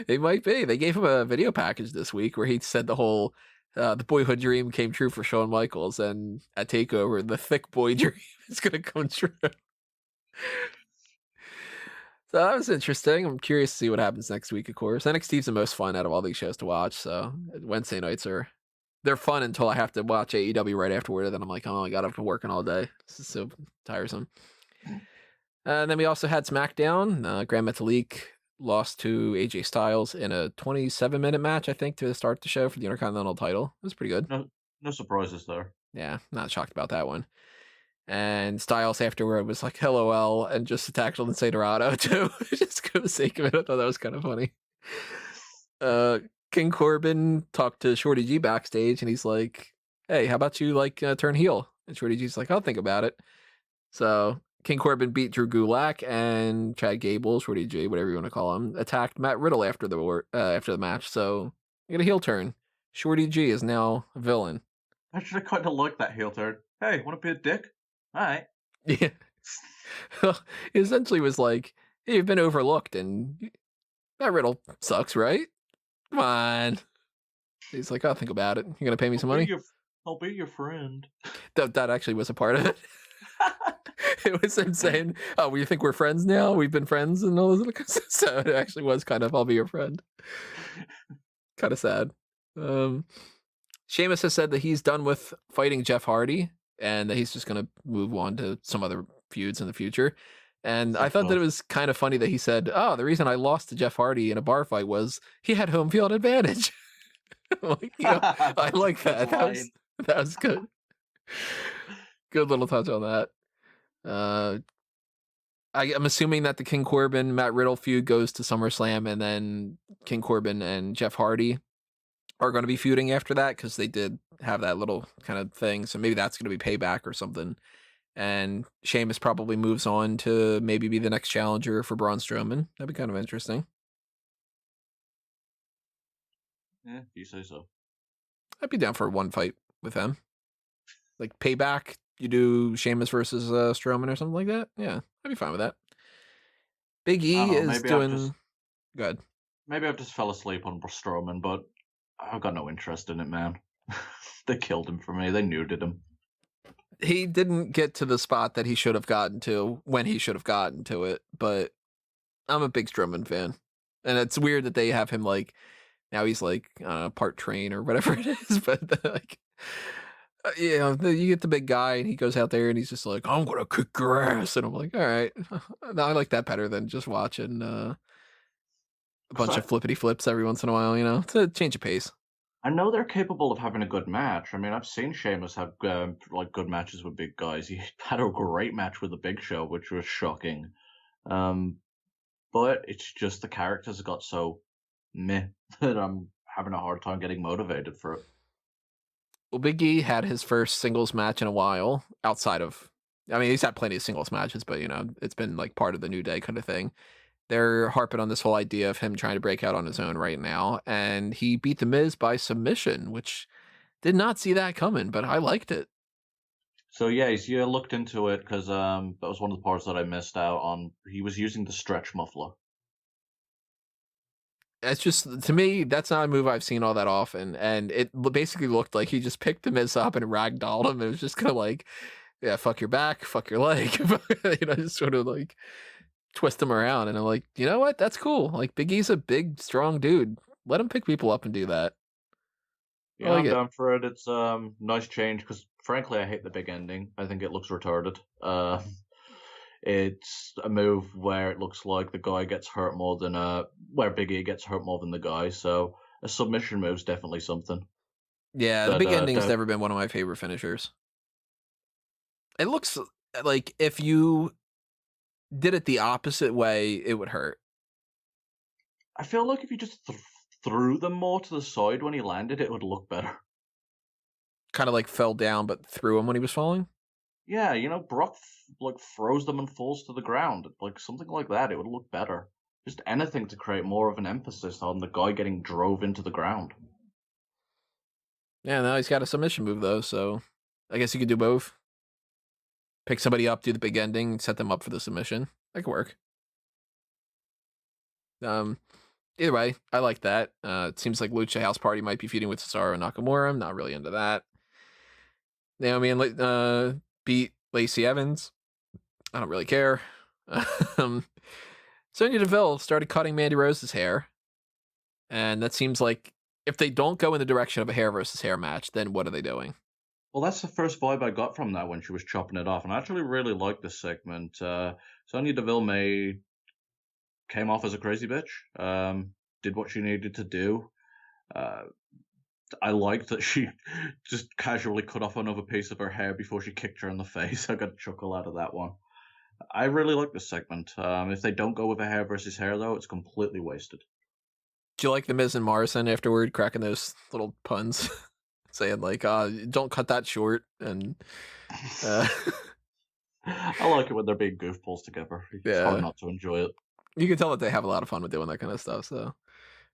It might be. They gave him a video package this week where he said the whole the boyhood dream came true for Shawn Michaels, and at TakeOver, the thick boy dream is going to come true. So that was interesting. I'm curious to see what happens next week, of course. NXT's the most fun out of all these shows to watch, so Wednesday nights they're fun until I have to watch AEW right afterward, and then I'm like, oh my god, I've been working all day. This is so tiresome. And then we also had SmackDown. Grand Metalik lost to AJ Styles in a 27-minute match, I think, to start the show for the Intercontinental title. It was pretty good. No surprises there. Yeah, not shocked about that one. And Styles afterward was like, LOL, and just attacked Lince Dorado, too. Just for the sake of it. I thought that was kind of funny. King Corbin talked to Shorty G backstage, and he's like, hey, how about you, like, turn heel? And Shorty G's like, I'll think about it. So King Corbin beat Drew Gulak, and Chad Gable, Shorty G, whatever you want to call him, attacked Matt Riddle after the match. So you get a heel turn. Shorty G is now a villain. Actually, I kind of like that heel turn. Hey, want to be a dick? All right. Yeah. Well, it essentially was like, hey, you've been overlooked, and Matt Riddle sucks, right? Come on. He's like, I'll think about it. You're gonna pay me some money? I'll be your friend. That actually was a part of it. It was him saying, oh, we think we're friends now? We've been friends and all this. So it actually was kind of, I'll be your friend. Kind of sad. Sheamus has said that he's done with fighting Jeff Hardy and that he's just going to move on to some other feuds in the future. And I thought that it was kind of funny that he said, oh, the reason I lost to Jeff Hardy in a bar fight was he had home field advantage. Like, I like that. That was good. Good little touch on that. I'm assuming that the King Corbin Matt Riddle feud goes to SummerSlam, and then King Corbin and Jeff Hardy are going to be feuding after that because they did have that little kind of thing. So maybe that's going to be Payback or something. And Sheamus probably moves on to maybe be the next challenger for Braun Strowman. That'd be kind of interesting. Yeah, you say so. I'd be down for one fight with them. Like Payback, you do Sheamus versus Strowman or something like that. Yeah, I'd be fine with that. Big E is doing good. Maybe I've just fell asleep on Strowman, but I've got no interest in it, man. They killed him for me. They nuded him. He didn't get to the spot that he should have gotten to when he should have gotten to it, but I'm a big Strowman fan. And it's weird that they have him like, now he's like part train or whatever it is, but like, you know, you get the big guy and he goes out there and he's just like, I'm gonna kick your ass, and I'm like, all right, no, I like that better than just watching a bunch of flippity flips every once in a while. You know, it's a change of pace. I know they're capable of having a good match. I mean, I've seen Sheamus have like good matches with big guys. He had a great match with the Big Show, which was shocking. But it's just the characters got so meh that I'm having a hard time getting motivated for it. Well, Big E had his first singles match in a while outside of, I mean, he's had plenty of singles matches, but, you know, it's been like part of the New Day kind of thing. They're harping on this whole idea of him trying to break out on his own right now. And he beat The Miz by submission, which did not see that coming, but I liked it. So, yeah, you looked into it because that was one of the parts that I missed out on. He was using the stretch muffler. It's just, to me, that's not a move I've seen all that often. And it basically looked like he just picked The Miz up and ragdolled him. It was just kind of like, yeah, fuck your back, fuck your leg. You know, just sort of like twist him around. And I'm like, you know what? That's cool. Like, Big E's a big, strong dude. Let him pick people up and do that. Yeah, I'm down for it. It's nice change because, frankly, I hate the big ending. I think it looks retarded. It's a move where it looks like the guy gets hurt more than where Big E gets hurt more than the guy. So a submission move's definitely something Yeah, the that big ending's that never been one of my favorite finishers. It looks like if you did it the opposite way, it would hurt. I feel like if you just threw them more to the side when he landed, it would look better. Kind of like fell down, but threw him when he was falling. Yeah, Brock like throws them and falls to the ground, like something like that. It would look better. Just anything to create more of an emphasis on the guy getting drove into the ground. Yeah, now he's got a submission move though, so I guess you could do both. Pick somebody up, do the big ending, set them up for the submission. That could work. Either way, I like that. It seems like Lucha House Party might be feuding with Cesaro and Nakamura. I'm not really into that. Naomi and beat Lacey Evans. I don't really care. Sonya Deville started cutting Mandy Rose's hair. And that seems like if they don't go in the direction of a hair versus hair match, then what are they doing? Well, that's the first vibe I got from that when she was chopping it off, and I actually really liked this segment. Sonya Deville came off as a crazy bitch, did what she needed to do. I liked that she just casually cut off another piece of her hair before she kicked her in the face. I got a chuckle out of that one. I really like this segment. If they don't go with a hair versus hair, though, it's completely wasted. Do you like the Miz and Morrison afterward cracking those little puns? Saying like, don't cut that short. And I like it when they're being goofballs together. It's hard not to enjoy it. You can tell that they have a lot of fun with doing that kind of stuff. So,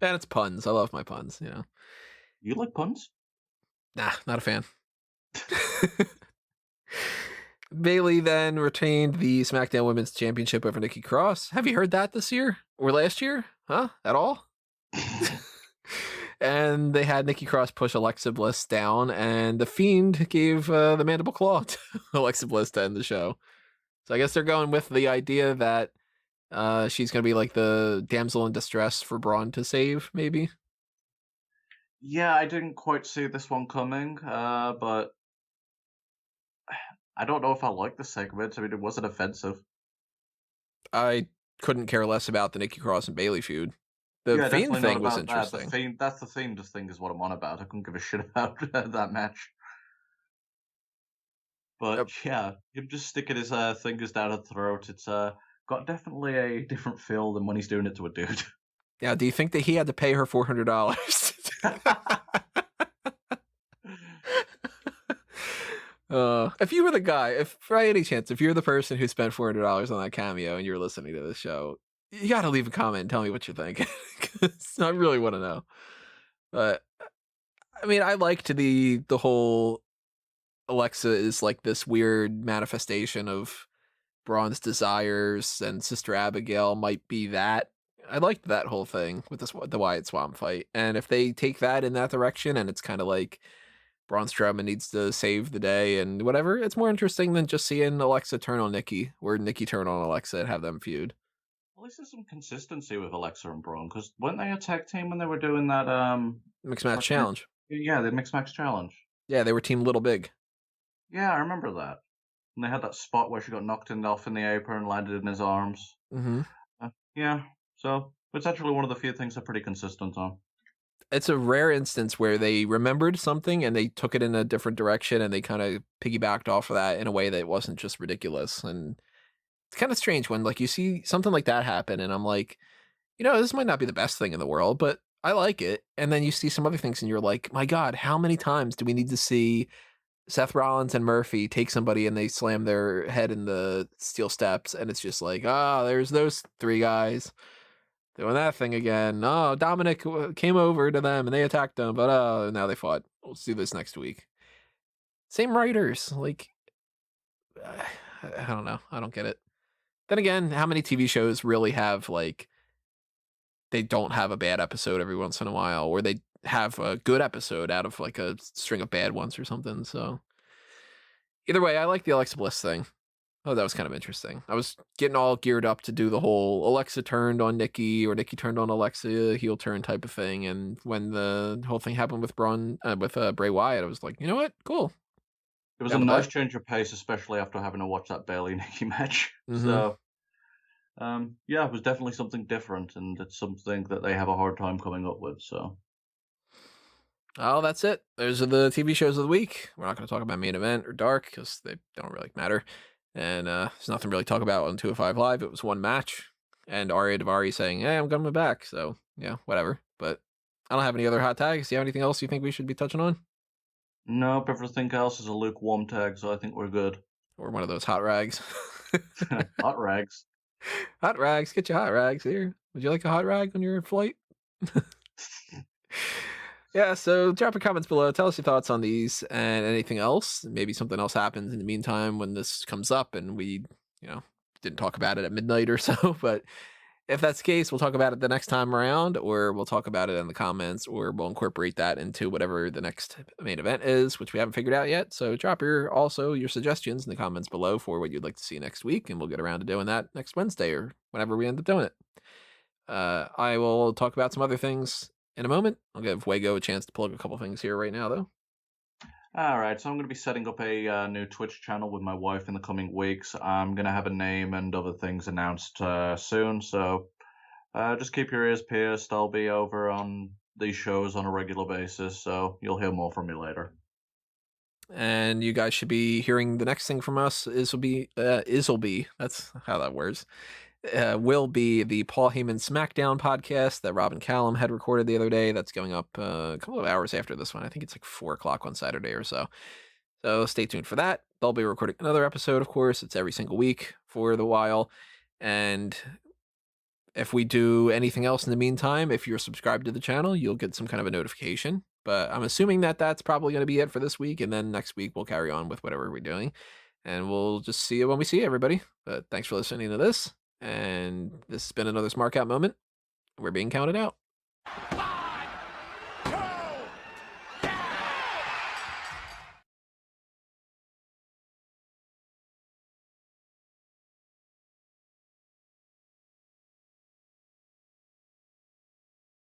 and it's puns. I love my puns, You like puns? Nah, not a fan. Bayley then retained the SmackDown Women's Championship over Nikki Cross. Have you heard that this year or last year? Huh? At all? And they had Nikki Cross push Alexa Bliss down, and the Fiend gave the mandible claw to Alexa Bliss to end the show. So I guess they're going with the idea that she's going to be like the damsel in distress for Braun to save, maybe. Yeah, I didn't quite see this one coming, but I don't know if I like the segment. I mean, it wasn't offensive. I couldn't care less about the Nikki Cross and Bayley feud. The Fiend thing was interesting. That's the Fiend thing is what I'm on about. I couldn't give a shit about that match. But yeah, him just sticking his fingers down her throat, it's got definitely a different feel than when he's doing it to a dude. Yeah, do you think that he had to pay her $400? If you were the guy, if by any chance, if you're the person who spent $400 on that cameo and you're listening to this show, you got to leave a comment and tell me what you think. I really want to know. But I mean, I liked the whole Alexa is like this weird manifestation of Braun's desires, and Sister Abigail might be that. I liked that whole thing with the Wyatt Swamp fight, and if they take that in that direction, and it's kind of like Braun Strowman needs to save the day and whatever, it's more interesting than just seeing Alexa turn on Nikki, or Nikki turn on Alexa and have them feud. Well, this is some consistency with Alexa and Braun, because weren't they a tag team when they were doing that Mixed Match Challenge? Yeah, the Mixed Match Challenge. Yeah, they were Team Little Big. Yeah, I remember that. And they had that spot where she got knocked off in the apron and landed in his arms. Mm-hmm. Yeah, so it's actually one of the few things they're pretty consistent on. It's a rare instance where they remembered something and they took it in a different direction, and they kind of piggybacked off of that in a way that wasn't just ridiculous. And it's kind of strange when like you see something like that happen, and I'm like, this might not be the best thing in the world, but I like it. And then you see some other things and you're like, my God, how many times do we need to see Seth Rollins and Murphy take somebody and they slam their head in the steel steps, and it's just like, there's those three guys doing that thing again. Oh, Dominic came over to them and they attacked them, but now they fought. We'll see this next week. Same writers. Like, I don't know. I don't get it. Then again, how many TV shows really have, like, they don't have a bad episode every once in a while, or they have a good episode out of, like, a string of bad ones or something, so. Either way, I like the Alexa Bliss thing. Oh, that was kind of interesting. I was getting all geared up to do the whole Alexa turned on Nikki, or Nikki turned on Alexa, heel turn type of thing, and when the whole thing happened with Bray Wyatt, I was like, you know what? Cool. It was a Down with nice that. change of pace, especially after having to watch that Bailey Nikki match. Mm-hmm. So, yeah, it was definitely something different, and it's something that they have a hard time coming up with. So, Oh, that's it. Those are the TV shows of the week. We're not going to talk about main event or dark because they don't really matter. And there's nothing really to talk about on 205 Live. It was one match. And Arya Davari saying, hey, I'm coming back. So, yeah, whatever. But I don't have any other hot tags. Do you have anything else you think we should be touching on? nope, everything else is a lukewarm tag, so I think we're good. Or one of those hot rags? Hot rags. Hot rags. Get your hot rags here. Would you like a hot rag on your flight? Yeah, so drop your comments below. Tell us your thoughts on these and anything else. Maybe something else happens in the meantime when this comes up and we, didn't talk about it at midnight or so. But if that's the case, we'll talk about it the next time around, or we'll talk about it in the comments, or we'll incorporate that into whatever the next main event is, which we haven't figured out yet. So drop your suggestions in the comments below for what you'd like to see next week, and we'll get around to doing that next Wednesday or whenever we end up doing it. I will talk about some other things in a moment. I'll give Wago a chance to plug a couple things here right now, though. All right, so I'm going to be setting up a new Twitch channel with my wife in the coming weeks. I'm going to have a name and other things announced soon, so just keep your ears pierced. I'll be over on these shows on a regular basis, so you'll hear more from me later. And you guys should be hearing the next thing from us. Is'll be that's how that works. Will be the Paul Heyman SmackDown podcast that Rob and Callum had recorded the other day. That's going up a couple of hours after this one. I think it's like 4:00 on Saturday or so. So stay tuned for that. They'll be recording another episode, of course. It's every single week for the while. And if we do anything else in the meantime, if you're subscribed to the channel, you'll get some kind of a notification. But I'm assuming that that's probably going to be it for this week. And then next week, we'll carry on with whatever we're doing. And we'll just see you when we see everybody. But thanks for listening to this. And this has been another Smark Out moment. We're being counted out.